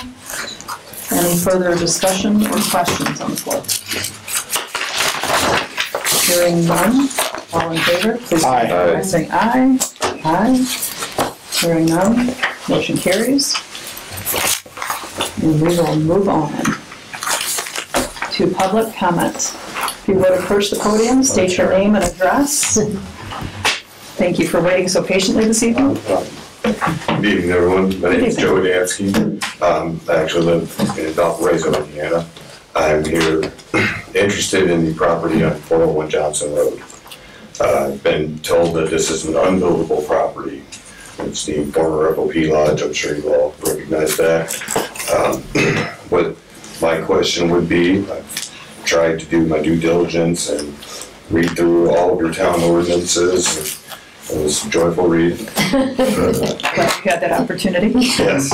Any further discussion or questions on the floor? Hearing none, all in favor, please signify by saying aye. Aye. Hearing none, motion carries. And we will move on to public comment. If you would approach the podium, state your name and address. Thank you for waiting so patiently this evening. Good evening, everyone. My name is Joe Adamski. I actually live in Valparaiso, Indiana. I'm here interested in the property on 401 Johnson Road. I've been told that this is an unbuildable property. It's the former FOP Lodge. I'm sure you all recognize that. What my question would be, I've tried to do my due diligence and read through all of your town ordinances. It was a joyful read. Glad you had that opportunity. Yes.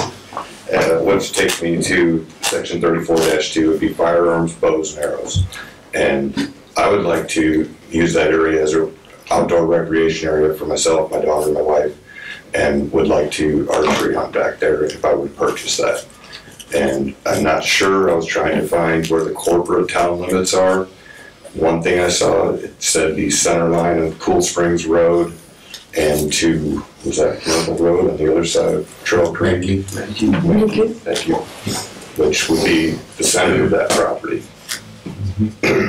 Which takes me to section 34-2 would be firearms, bows, and arrows. And I would like to use that area as an outdoor recreation area for myself, my daughter, and my wife, and would like to archery hunt back there if I would purchase that. And I'm not sure, I was trying to find where the corporate town limits are. one thing I saw, it said the center line of Cool Springs Road and to, was that Maple Road on the other side of Trail Creek? Thank you. Which would be the center of that property.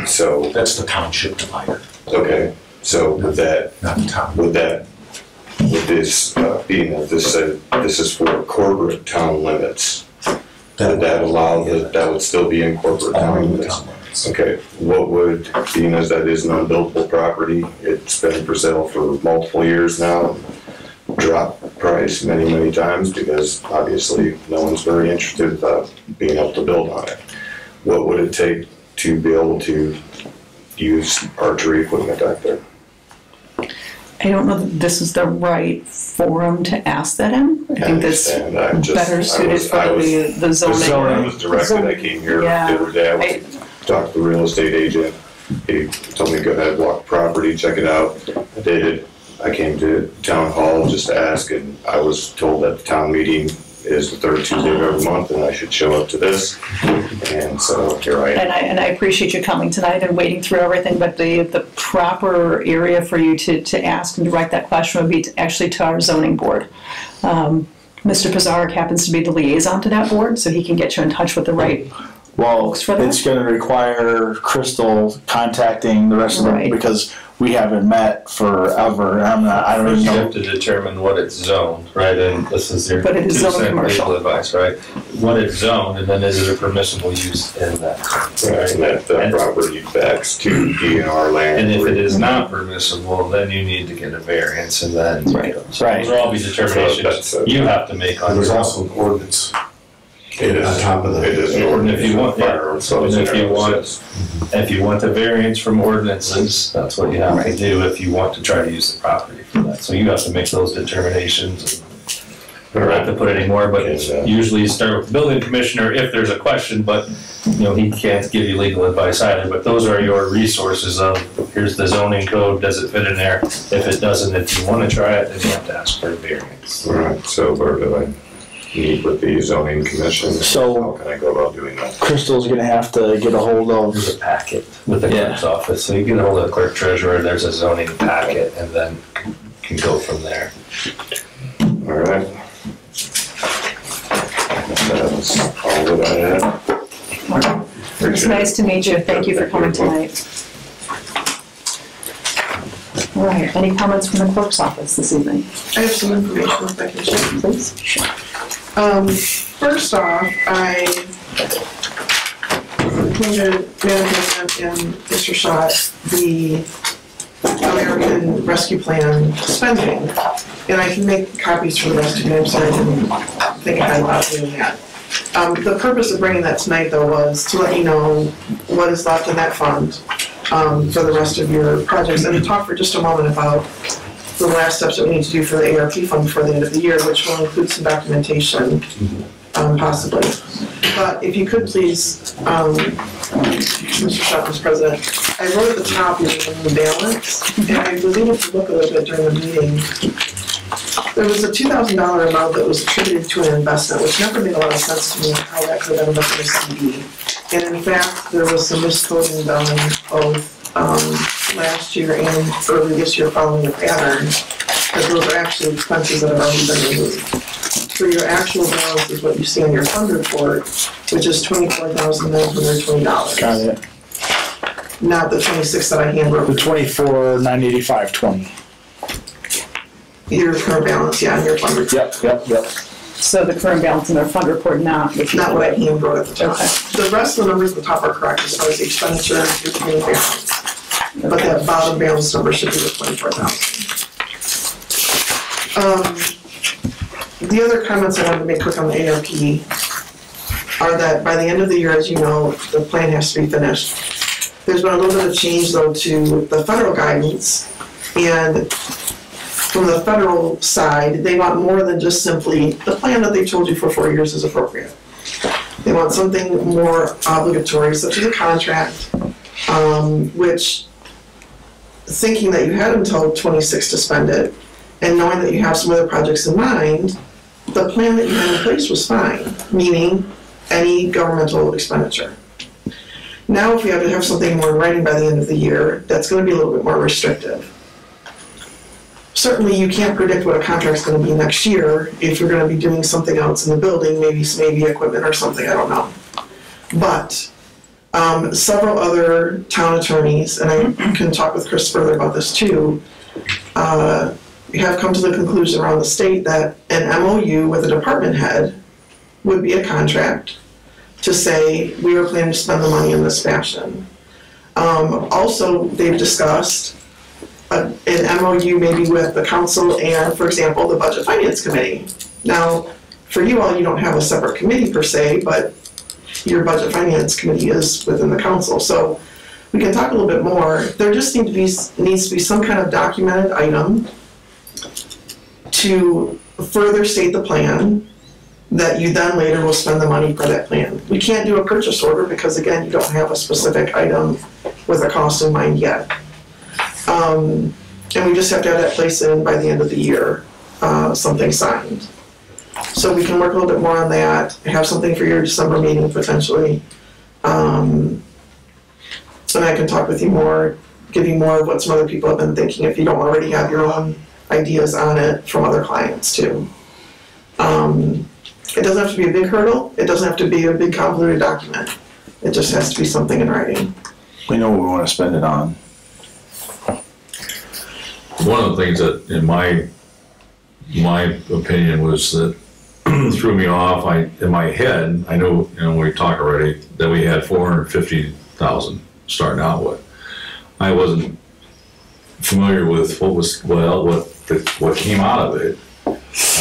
So. That's the township divider. Okay, so with that, Not the town. with this, being that this is for corporate town limits, would that allow, that would still be in corporate town limits? Okay, what would, being as that is an unbuildable property, it's been for sale for multiple years now, dropped price many, many times because obviously no one's very interested about being able to build on it. What would it take to be able to use archery equipment back there? I don't know that this is the right forum to ask that in. I think that's better suited for the zoning. The zoning was directed, I came here the other day, I talked to the real estate agent, he told me to go ahead, walk the property, check it out. I did. I came to town hall just to ask, and I was told that the town meeting is the third Tuesday of every month, and I should show up to this. And so here I am. And I appreciate you coming tonight and wading through everything, but the proper area for you to ask and direct that question would be actually to our zoning board. Mr. Pizarro happens to be the liaison to that board, so he can get you in touch with the right folks for that. It's going to require Crystal contacting the rest of them because we haven't met forever. I don't even know. You have to determine what it's zoned, right? And this is your But it is zoned commercial. legal advice, right? What it's zoned, and then is it a permissible use in that? Right, and that property backs to DNR land. And if it is not permissible, then you need to get a variance, and then so those will all be determinations you have to make on. There's your also own. an ordinance. It is on top of that. It is an And ordinance. if you want, firearms, if you want a variance from ordinances, that's what you have to do if you want to try to use the property for that. So you have to make those determinations. We don't have to put any more, but usually you start with the building commissioner if there's a question, but he can't give you legal advice either. But those are your resources of, here's the zoning code, does it fit in there? If it doesn't, if you want to try it, then you have to ask for a variance. All right, so where do I meet with the zoning commission? So how can I go about doing that? Crystal's going to have to get a hold of the packet with the clerk's office. So you get a hold of the clerk treasurer, there's a zoning packet, and then can go from there. All right. That's all that I had. It's nice to meet you. Thank you for coming tonight. All right, any comments from the clerk's office this evening? I have some information if I can share. Please. Sure. First off, I appointed Madam President and Mr. Schott the American Rescue Plan spending, and I can make copies for the rest of you. I'm sorry I didn't think ahead about doing that. The purpose of bringing that tonight, though, was to let you know what is left in that fund for the rest of your projects, and to talk for just a moment about the last steps that we need to do for the ARP fund before the end of the year, which will include some documentation, possibly. But if you could please, Mr. Schott, Mr. President, I wrote at the top your balance, and I was able to look a little bit during the meeting. There was a $2,000 amount that was attributed to an investment, which never made a lot of sense to me how that could have been invested in a CD. And in fact, there was some miscoding done both last year and early this year following a pattern, because those are actually expenses that have already been removed. So your actual balance is what you see on your fund report, which is $24,920. Got it. Not the 26 that I handwrote. The 24,985.20. Your current balance, yeah, on your fund report. Yep. So the current balance in our fund report, not what I handwrote at the top. Okay. The rest of the numbers at the top are correct as far as the expenditure and your beginning balance. But that bottom balance number should be the 24,000. The other comments I wanted to make quick on the ARP are that by the end of the year, as you know, the plan has to be finished. There's been a little bit of change, though, to the federal guidance, and from the federal side, they want more than just simply the plan that they told you for 4 years is appropriate. They want something more obligatory, such as a contract, which, thinking that you had until 26 to spend it, and knowing that you have some other projects in mind, the plan that you had in place was fine, meaning any governmental expenditure. Now, if we have to have something more in writing by the end of the year, that's gonna be a little bit more restrictive. Certainly, you can't predict what a contract's gonna be next year, if you're gonna be doing something else in the building, maybe some AV equipment or something, I don't know. But, several other town attorneys, and I can talk with Chris further about this too, have come to the conclusion around the state that an MOU with a department head would be a contract to say, we are planning to spend the money in this fashion. Also, they've discussed an MOU maybe with the council and, for example, the Budget Finance Committee. Now, for you all, you don't have a separate committee per se, but your Budget Finance Committee is within the council. So we can talk a little bit more. There just needs to be some kind of documented item to further state the plan that you then later will spend the money for that plan. We can't do a purchase order because, again, you don't have a specific item with a cost in mind yet. And we just have to have that placed in by the end of the year, something signed. So we can work a little bit more on that, have something for your December meeting potentially. And I can talk with you more, give you more of what some other people have been thinking if you don't already have your own ideas on it from other clients too. It doesn't have to be a big hurdle. It doesn't have to be a big convoluted document. It just has to be something in writing. We know what we want to spend it on. One of the things that, in my opinion, was that threw me off. In my head, I know, we talked already that we had 450,000 starting out with. I wasn't familiar with what came out of it.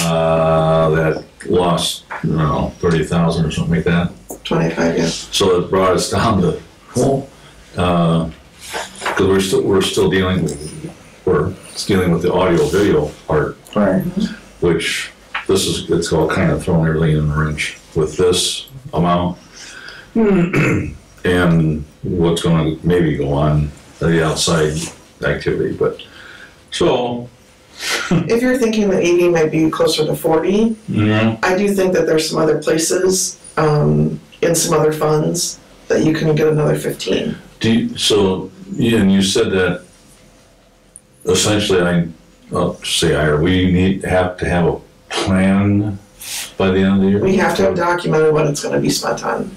That lost, 30,000 or something like that. 25, yeah. So it brought us down to, because we're still dealing with the audio video part, right? Which it's all kind of throwing everything in the wrench with this amount and what's going to maybe go on the outside activity, but so. If you're thinking that 80 might be closer to 40, I do think that there's some other places in some other funds that you can get another 15. And you said that essentially, we have to have a plan by the end of the year? We have to have documented what it's going to be spent on.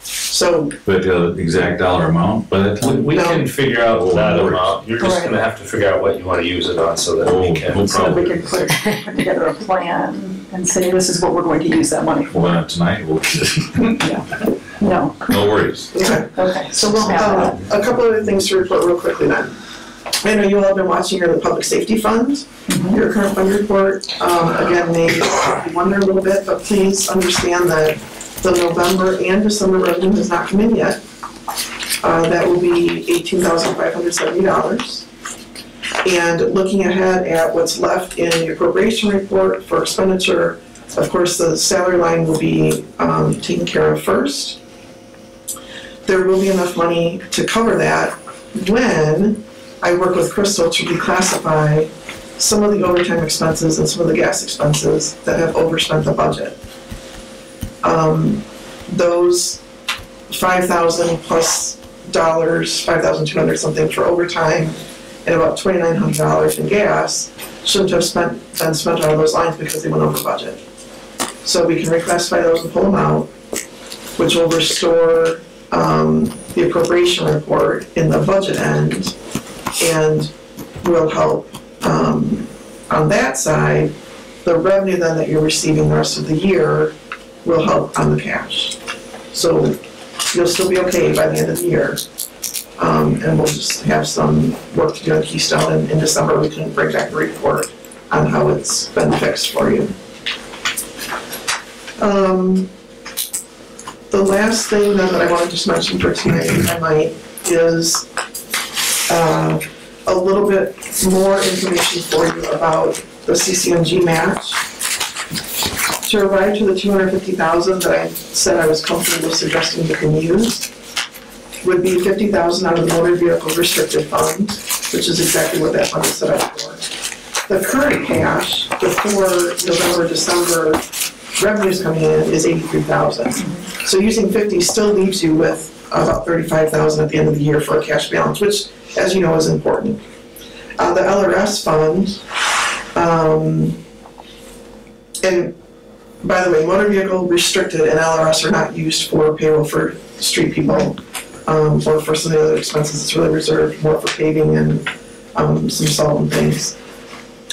So, but the exact dollar amount by that time? We can figure out that amount. You're just gonna have to figure out what you wanna use it on so that we can. No So that we can put together a plan and say, this is what we're going to use that money for. Well, tonight, No. No worries. Okay, so we'll have a couple other things to report real quickly then. I know you all have been watching the Public Safety Fund, your current fund report. Again, may wonder a little bit, but please understand that the November and December revenue has not come in yet. That will be $18,570. And looking ahead at what's left in the appropriation report for expenditure, of course, the salary line will be taken care of first. There will be enough money to cover that when I work with Crystal to reclassify some of the overtime expenses and some of the gas expenses that have overspent the budget. Those $5,000 plus $5,200 something for overtime and about $2,900 in gas shouldn't have been spent out of those lines because they went over budget. So we can reclassify those and pull them out, which will restore the appropriation report in the budget end and will help on that side. The revenue then that you're receiving the rest of the year will help on the cash. So you'll still be okay by the end of the year. And we'll just have some work to do in Keystone, and in December we can bring back the report on how it's been fixed for you. The last thing that I want to just mention for tonight, if I might, is a little bit more information for you about the CCMG match. To arrive to the $250,000 that I said I was comfortable suggesting you can use would be $50,000 out of the motor vehicle restricted fund, which is exactly what that fund is set up for. The current cash before November, December revenues coming in is $83,000. So using 50 still leaves you with about $35,000 at the end of the year for a cash balance, which, as you know, is important. The LRS fund, and by the way, motor vehicle restricted and LRS are not used for payroll for street people or for some of the other expenses. It's really reserved more for paving and some salt and things.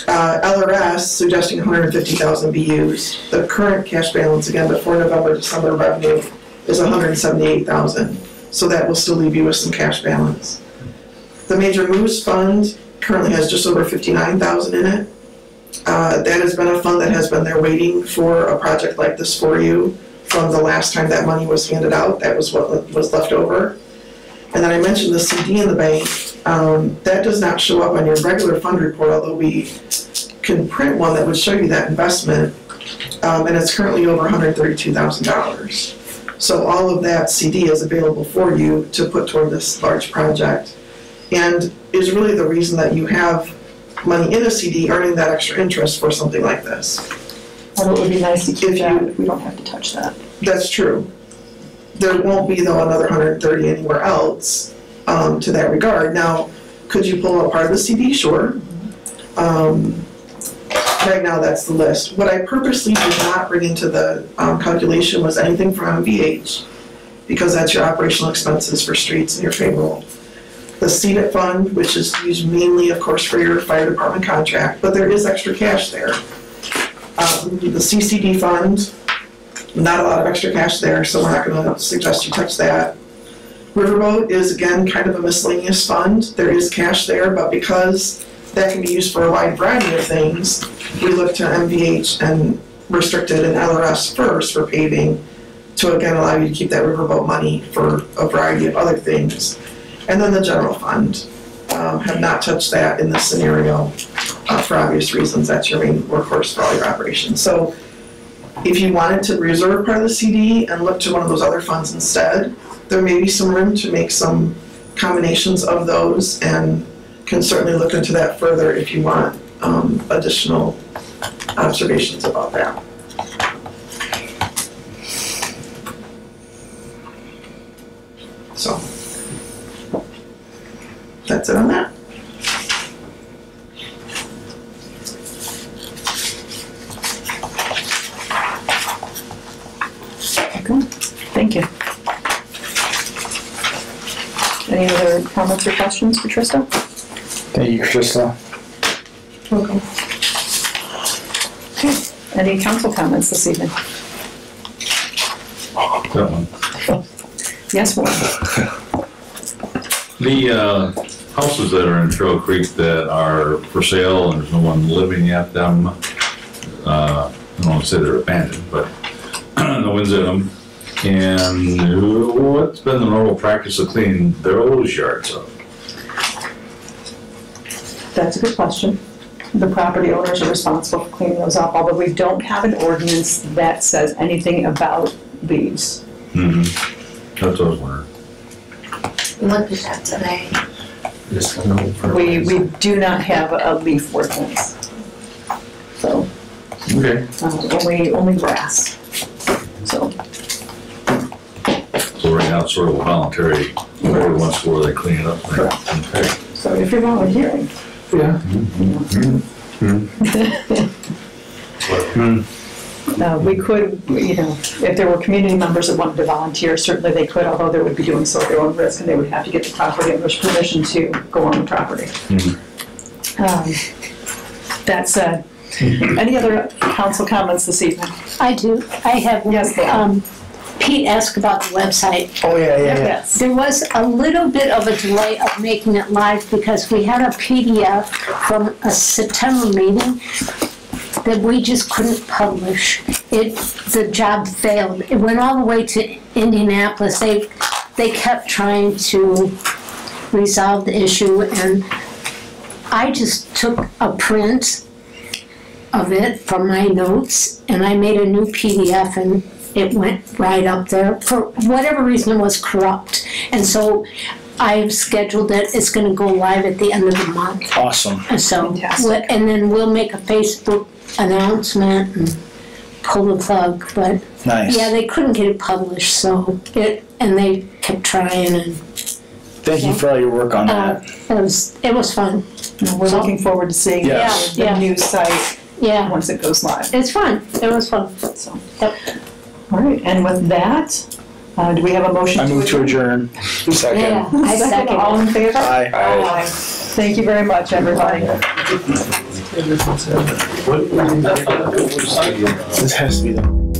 LRS suggesting 150,000 be used. The current cash balance, again, before November, December revenue is 178,000. So that will still leave you with some cash balance. The Major Moves Fund currently has just over 59,000 in it. That has been a fund that has been there waiting for a project like this for you from the last time that money was handed out. That was what was left over. And then I mentioned the CD in the bank. That does not show up on your regular fund report, although we can print one that would show you that investment. And it's currently over $132,000. So all of that CD is available for you to put toward this large project. And is really the reason that you have money in a CD earning that extra interest for something like this. Well, it would be nice to keep that if we don't have to touch that. That's true. There won't be, though, another 130 anywhere else to that regard. Now, could you pull out part of the CD? Sure. Right now, that's the list. What I purposely did not bring into the calculation was anything from MVH, because that's your operational expenses for streets and your payroll. The CDIT fund, which is used mainly, of course, for your fire department contract, but there is extra cash there. The CCD fund, not a lot of extra cash there, so we're not going to suggest you touch that. Riverboat is, again, kind of a miscellaneous fund. There is cash there, but because that can be used for a wide variety of things, we look to MVH and restricted and LRS first for paving to, again, allow you to keep that riverboat money for a variety of other things. And then the general fund, have not touched that in this scenario for obvious reasons. That's your main workhorse for all your operations. So if you wanted to reserve part of the CD and look to one of those other funds instead, there may be some room to make some combinations of those, and can certainly look into that further if you want additional observations about that. So that's it on that. Okay, thank you. Any other comments or questions for Trista? Thank you, Trista. Welcome. Okay, any council comments this evening? That one. Yes, Warren. The houses that are in Trail Creek that are for sale and there's no one living at them, I don't want to say they're abandoned, but no one's in them. And what's been the normal practice of cleaning those yards up? That's a good question. The property owners are responsible for cleaning those up, although we don't have an ordinance that says anything about leaves. Mm-hmm. That's what I was wondering. Look at that today. We do not have a leaf ordinance. So, okay. Only grass. So right now it's sort of a voluntary, every once in a while they clean it up. Correct. Okay. So if you're volunteering. Yeah. We could, if there were community members that wanted to volunteer, certainly they could, although they would be doing so at their own risk, and they would have to get the property owner's permission to go on the property. That said, any other council comments this evening? I do. I have one. Yes, Pete asked about the website. Oh, yeah. Yes. There was a little bit of a delay of making it live because we had a PDF from a September meeting that we just couldn't publish. The job failed. It went all the way to Indianapolis. They kept trying to resolve the issue, and I just took a print of it from my notes and I made a new PDF, and it went right up there. For whatever reason, it was corrupt. And so I've scheduled it. It's going to go live at the end of the month. Awesome. So, fantastic. and then we'll make a Facebook announcement and pull the plug, but Nice. yeah, they couldn't get it published, and they kept trying, and Thank you for all your work on that. it was fun. We're looking forward to seeing Yes. the new site Yeah, once it goes live. it's fun. It was fun. So, Yep. all right, and with that, do we have a motion? I move to adjourn. Second. Yeah, I second. All in favor? Aye. Aye. Thank you very much, everybody. This has to be the